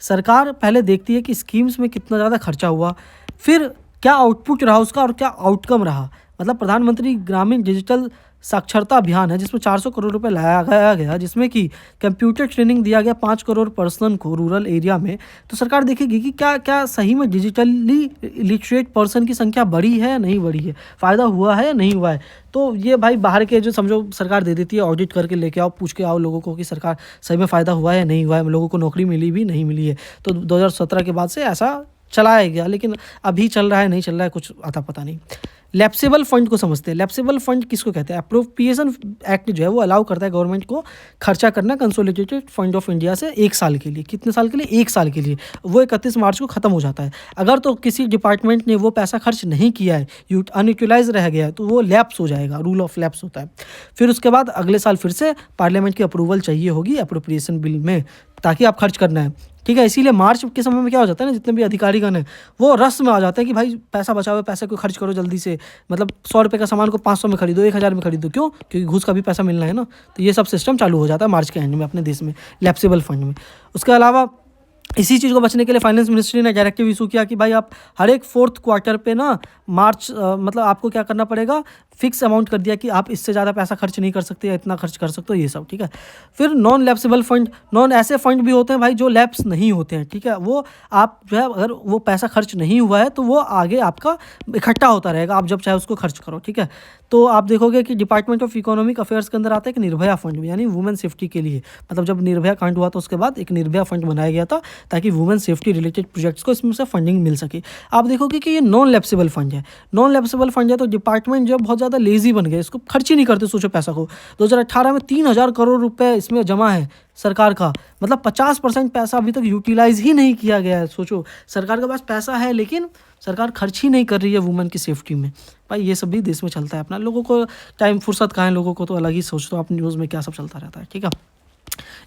सरकार पहले देखती है कि स्कीम्स में कितना ज़्यादा खर्चा हुआ, फिर क्या आउटपुट रहा उसका और क्या आउटकम रहा। मतलब प्रधानमंत्री ग्रामीण डिजिटल साक्षरता अभियान है जिसमें 400 करोड़ रुपए लाया गया, जिसमें कि कंप्यूटर ट्रेनिंग दिया गया 5 करोड़ पर्सन को रूरल एरिया में। तो सरकार देखेगी कि क्या क्या सही में डिजिटली लिटरेट पर्सन की संख्या बढ़ी है नहीं बढ़ी है, फ़ायदा हुआ है या नहीं हुआ है। तो ये भाई बाहर के जो समझो सरकार दे देती है, ऑडिट करके लेके आओ, पूछ के आओ लोगों को कि सरकार सही में फ़ायदा हुआ है या नहीं हुआ है, लोगों को नौकरी मिली भी नहीं मिली है। तो 2017 के बाद से ऐसा चलाया गया, लेकिन अभी चल रहा है नहीं चल रहा है कुछ आता पता नहीं। लैप्सेबल फंड को समझते हैं। लैप्सेबल फंड किसको कहते हैं? अप्रोप्रिएशन एक्ट जो है वो अलाउ करता है गवर्नमेंट को खर्चा करना कंसोलिडेटेड फंड ऑफ इंडिया से 1 साल के लिए। कितने साल के लिए? 1 साल के लिए। वो 31 मार्च को ख़त्म हो जाता है। अगर तो किसी डिपार्टमेंट ने वो पैसा खर्च नहीं किया है, अनयूटिलाइज रह गया है, तो वो लैप्स हो जाएगा, रूल ऑफ लैप्स होता है। फिर उसके बाद अगले साल फिर से पार्लियामेंट की अप्रूवल चाहिए होगी अप्रोप्रिएशन बिल में, ताकि आप खर्च करना है, ठीक है। इसीलिए मार्च के समय में क्या हो जाता है ना, जितने भी अधिकारीगण हैं वो रस में आ जाते हैं कि भाई पैसा बचाओ, पैसे को खर्च करो जल्दी से। मतलब 100 रुपये का सामान को 500 में खरीदो, 1000 में खरीदो। क्यों? क्योंकि घूस का भी पैसा मिलना है ना। तो ये सब सिस्टम चालू हो जाता है मार्च के एंड में अपने देश में, लैप्सेबल फंड में। उसके अलावा इसी चीज़ को बचने के लिए फाइनेंस मिनिस्ट्री ने डायरेक्टिव इशू किया कि भाई आप हर एक 4th क्वार्टर पे ना मतलब आपको क्या करना पड़ेगा, फिक्स अमाउंट कर दिया कि आप इससे ज़्यादा पैसा खर्च नहीं कर सकते या इतना खर्च कर सकते हो, ये सब, ठीक है। फिर नॉन लैप्सेबल फंड, नॉन ऐसे फंड भी होते हैं भाई जो लैप्स नहीं होते हैं, ठीक है। वो आप जो है अगर वो पैसा खर्च नहीं हुआ है तो वो आगे आपका इकट्ठा होता रहेगा, आप जब चाहे उसको खर्च करो, ठीक है। तो आप देखोगे कि डिपार्टमेंट ऑफ इकोनॉमिक अफेयर्स के अंदर आता है कि निर्भया फंड, यानी वुमेन सेफ्टी के लिए। मतलब जब निर्भया कांड हुआ तो उसके बाद एक निर्भया फंड बनाया गया था ताकि वुमेन सेफ्टी रिलेटेड प्रोजेक्ट्स को इसमें से फंडिंग मिल सके। आप देखोगे कि ये नॉन लैप्सेबल फंड है। नॉन लैप्सेबल फंड है तो डिपार्टमेंट जो बहुत ज़्यादा लेजी बन गए, इसको खर्च ही नहीं करते। सोचो पैसा को 2018 में 3000 करोड़ रुपए इसमें जमा है सरकार का। मतलब 50% पैसा अभी तक यूटिलाइज ही नहीं किया गया है। सोचो सरकार के पास पैसा है लेकिन सरकार खर्च ही नहीं कर रही है वुमेन की सेफ्टी में। भाई ये सब भी देश में चलता है अपना। लोगों को टाइम फुर्सत कहाँ है, लोगों को तो अलग ही सोचते हो आप, न्यूज़ में क्या सब चलता रहता है, ठीक है।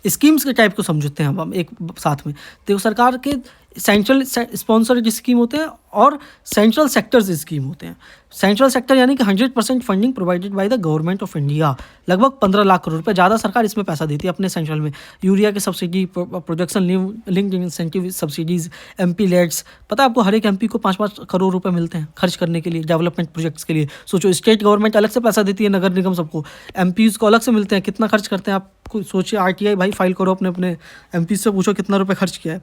स्कीम्स के टाइप को समझते हैं हम एक साथ में। देखो सरकार के सेंट्रल स्पॉन्सर्ड स्कीम होते हैं और सेंट्रल सेक्टर्स स्कीम होते हैं। सेंट्रल सेक्टर यानी कि 100% funding provided by the government of India. लगभग 15 लाख करोड़ रुपए ज़्यादा सरकार इसमें पैसा देती है अपने सेंट्रल में। यूरिया की subsidy, production linked incentive subsidies, MP let's. पता है आपको हर एक एमपी को 5-5 करोड़ रुपए मिलते हैं खर्च करने के लिए, डेवलपमेंट प्रोजेक्ट्स के लिए। सोचो स्टेट गवर्नमेंट अलग से पैसा देती है, नगर निगम सबको, एमपीज़ को अलग से मिलते हैं। कितना खर्च करते हैं आप सोचिए। आरटीआई भाई फाइल करो अपने अपने एमपी से, पूछो कितना रुपए खर्च किया है।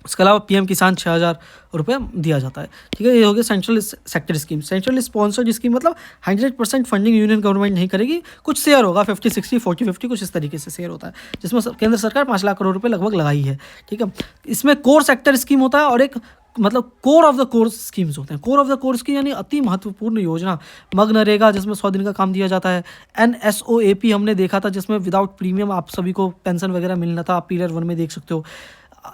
उसके अलावा पीएम किसान 6000 रुपये दिया जाता है, ठीक है। ये हो गया central sector scheme. Central sponsored scheme मतलब 100% फंडिंग यूनियन गवर्नमेंट नहीं करेगी, कुछ शेयर होगा 50-60, 40-50, कुछ इस तरीके से शेयर होता है, जिसमें केंद्र सरकार 5 लाख करोड़ रुपये लगभग लगाई है, ठीक है। इसमें कोर सेक्टर स्कीम होता है और एक मतलब core of the core schemes होते हैं। Core of the core scheme यानी अति महत्वपूर्ण योजना, मनरेगा जिसमें 100 दिन का काम दिया जाता है। NSOAP हमने देखा था जिसमें विदाउट प्रीमियम आप सभी को पेंशन वगैरह मिलना था, आप पिलर 1 में देख सकते हो।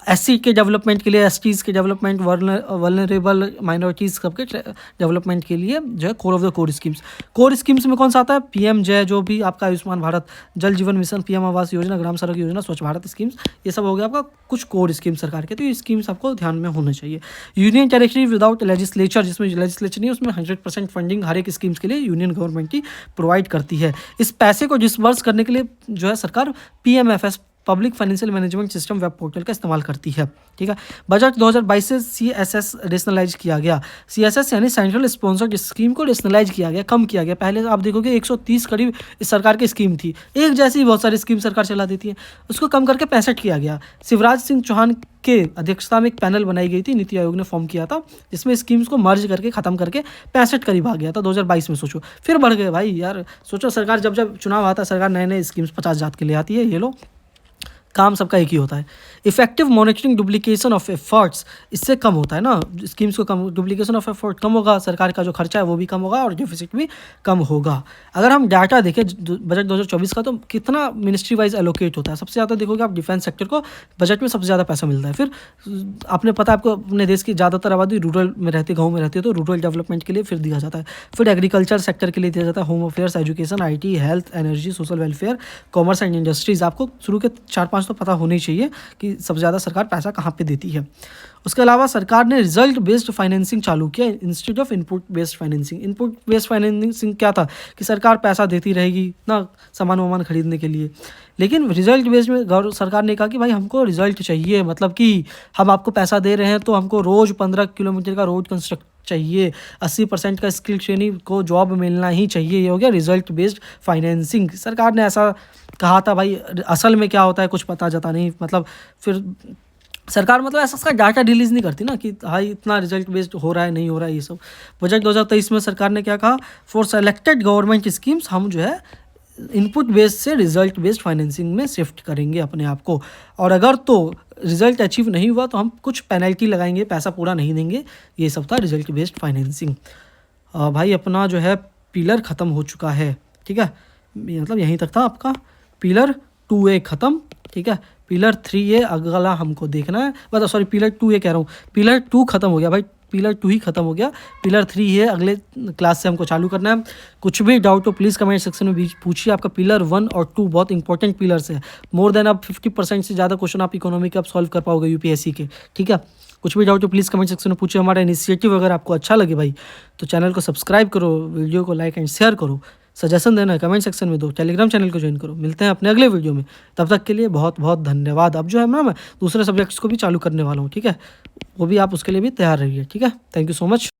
SC के डेवलपमेंट के लिए, STs के डेवलपमेंट, वल्नरेबल माइनॉरिटीज़ सबके डेवलपमेंट के लिए जो है core of the core schemes. Core schemes में कौन सा आता है? PM जय, जो भी आपका आयुष्मान भारत, जल जीवन मिशन, PM आवास योजना, ग्राम सड़क योजना, स्वच्छ भारत स्कीम्स, ये सब हो गया आपका कुछ कोर स्कीम सरकार के। तो ये स्कीम्स आपको ध्यान में होने चाहिए। यूनियन टेरिटरी विदाउट लेजिस्लेचर, जिसमें लेजिस्लेचर नहीं है, उसमें 100% फंडिंग हर एक स्कीम्स के लिए यूनियन गवर्नमेंट ही प्रोवाइड करती है। इस पैसे को डिसबर्स करने के लिए जो है सरकार PMFS public financial management system web portal का इस्तेमाल करती है, ठीक है। बजट 2022 से CSS रेशनलाइज किया गया। CSS यानी सेंट्रल स्पॉन्सर्ड स्कीम को रेशनलाइज किया गया, कम किया गया। पहले आप देखोगे 130 करीब इस सरकार की स्कीम थी, एक जैसी बहुत सारी स्कीम सरकार चला देती है, उसको कम करके 65 किया गया। शिवराज सिंह चौहान के अध्यक्षता में एक पैनल बनाई गई थी, नीति आयोग ने फॉर्म किया था, जिसमें स्कीम्स को मर्ज करके ख़त्म करके 65 करीब आ गया था 2022 में। सोचो फिर बढ़ गए भाई यार। सोचो सरकार जब जब चुनाव आता है, सरकार नए नए स्कीम्स 50 जात के ले आती है। ये लो काम सबका एक ही होता है। Effective monitoring duplication of efforts, इससे कम होता है ना स्कीम्स को, कम डुप्लीकेशन ऑफ एफर्ट कम होगा, सरकार का जो खर्चा है वो भी कम होगा और डेफिसिट भी कम होगा। अगर हम डाटा देखें बजट 2024 का, तो कितना मिनिस्ट्री वाइज एलोकेट होता है। सबसे ज़्यादा देखोगे आप डिफेंस सेक्टर को, बजट में सबसे ज़्यादा पैसा मिलता है। फिर आपने पता है आपको, अपने देश की ज़्यादातर आबादी रूरल में रहती है, गाँव में रहती है, तो रूरल डेवलपमेंट के लिए फिर दिया जाता है। फिर एग्रीकल्चर सेक्टर के लिए दिया जाता है, home affairs, education, IT, health, energy, social welfare, commerce and industries. आपको शुरू के 4-5 तो पता होने चाहिए कि सबसे ज़्यादा सरकार पैसा कहाँ पे देती है। उसके अलावा सरकार ने रिजल्ट बेस्ड फाइनेंसिंग चालू किया institute of input based financing. Input based financing क्या था कि सरकार पैसा देती रहेगी ना सामान वामान खरीदने के लिए, लेकिन रिजल्ट बेस्ड में सरकार ने कहा कि भाई हमको रिजल्ट चाहिए। मतलब कि हम आपको पैसा दे रहे हैं तो हमको रोज़ 15 किलोमीटर का रोड कंस्ट्रक्ट चाहिए, 80% का स्किल ट्रेनिंग को जॉब मिलना ही चाहिए। ये हो गया रिजल्ट बेस्ड फाइनेंसिंग। सरकार ने ऐसा कहा था। भाई असल में क्या होता है कुछ पता जाता नहीं। मतलब फिर सरकार मतलब ऐसा उसका डाटा रिलीज़ नहीं करती ना कि भाई इतना रिजल्ट बेस्ड हो रहा है नहीं हो रहा है ये सब। बजट 2023 में सरकार ने क्या कहा, फॉर सेलेक्टेड गवर्नमेंट स्कीम्स हम जो है इनपुट बेस्ड से रिजल्ट बेस्ड फाइनेंसिंग में शिफ्ट करेंगे अपने आप को, और अगर तो रिजल्ट अचीव नहीं हुआ तो हम कुछ पेनल्टी लगाएंगे, पैसा पूरा नहीं देंगे। ये सब था रिजल्ट बेस्ड फाइनेंसिंग। भाई अपना जो है पिलर ख़त्म हो चुका है, ठीक है, मतलब यहीं तक था आपका पिलर 2A ख़त्म, ठीक है। पिलर 3A अगला हमको देखना है, मतलब सॉरी पिलर 2A कह रहा हूँ, पिलर 2 ख़त्म हो गया भाई, पिलर 2 ही ख़त्म हो गया, पिलर 3 है अगले क्लास से हमको चालू करना है। कुछ भी डाउट हो प्लीज़ कमेंट सेक्शन में पूछिए। आपका पिलर 1 और 2 बहुत इंपॉर्टेंट पिलर्स है, मोर देन आप 50% से ज़्यादा क्वेश्चन आप इकोनॉमी के आप सॉल्व कर पाओगे यूपीएससी के, ठीक है। कुछ भी डाउट हो प्लीज़ कमेंट सेक्शन में पूछिए। हमारा इनिशिएटिव अगर आपको अच्छा लगे भाई तो चैनल को सब्सक्राइब करो, वीडियो को लाइक एंड शेयर करो, सजेशन देना है कमेंट सेक्शन में दो, टेलीग्राम चैनल को ज्वाइन करो। मिलते हैं अपने अगले वीडियो में, तब तक के लिए बहुत बहुत धन्यवाद। अब जो है ना मैं दूसरे सब्जेक्ट्स को भी चालू करने वाला हूँ, ठीक है, वो भी आप उसके लिए भी तैयार रहिए, ठीक है। Thank you so much.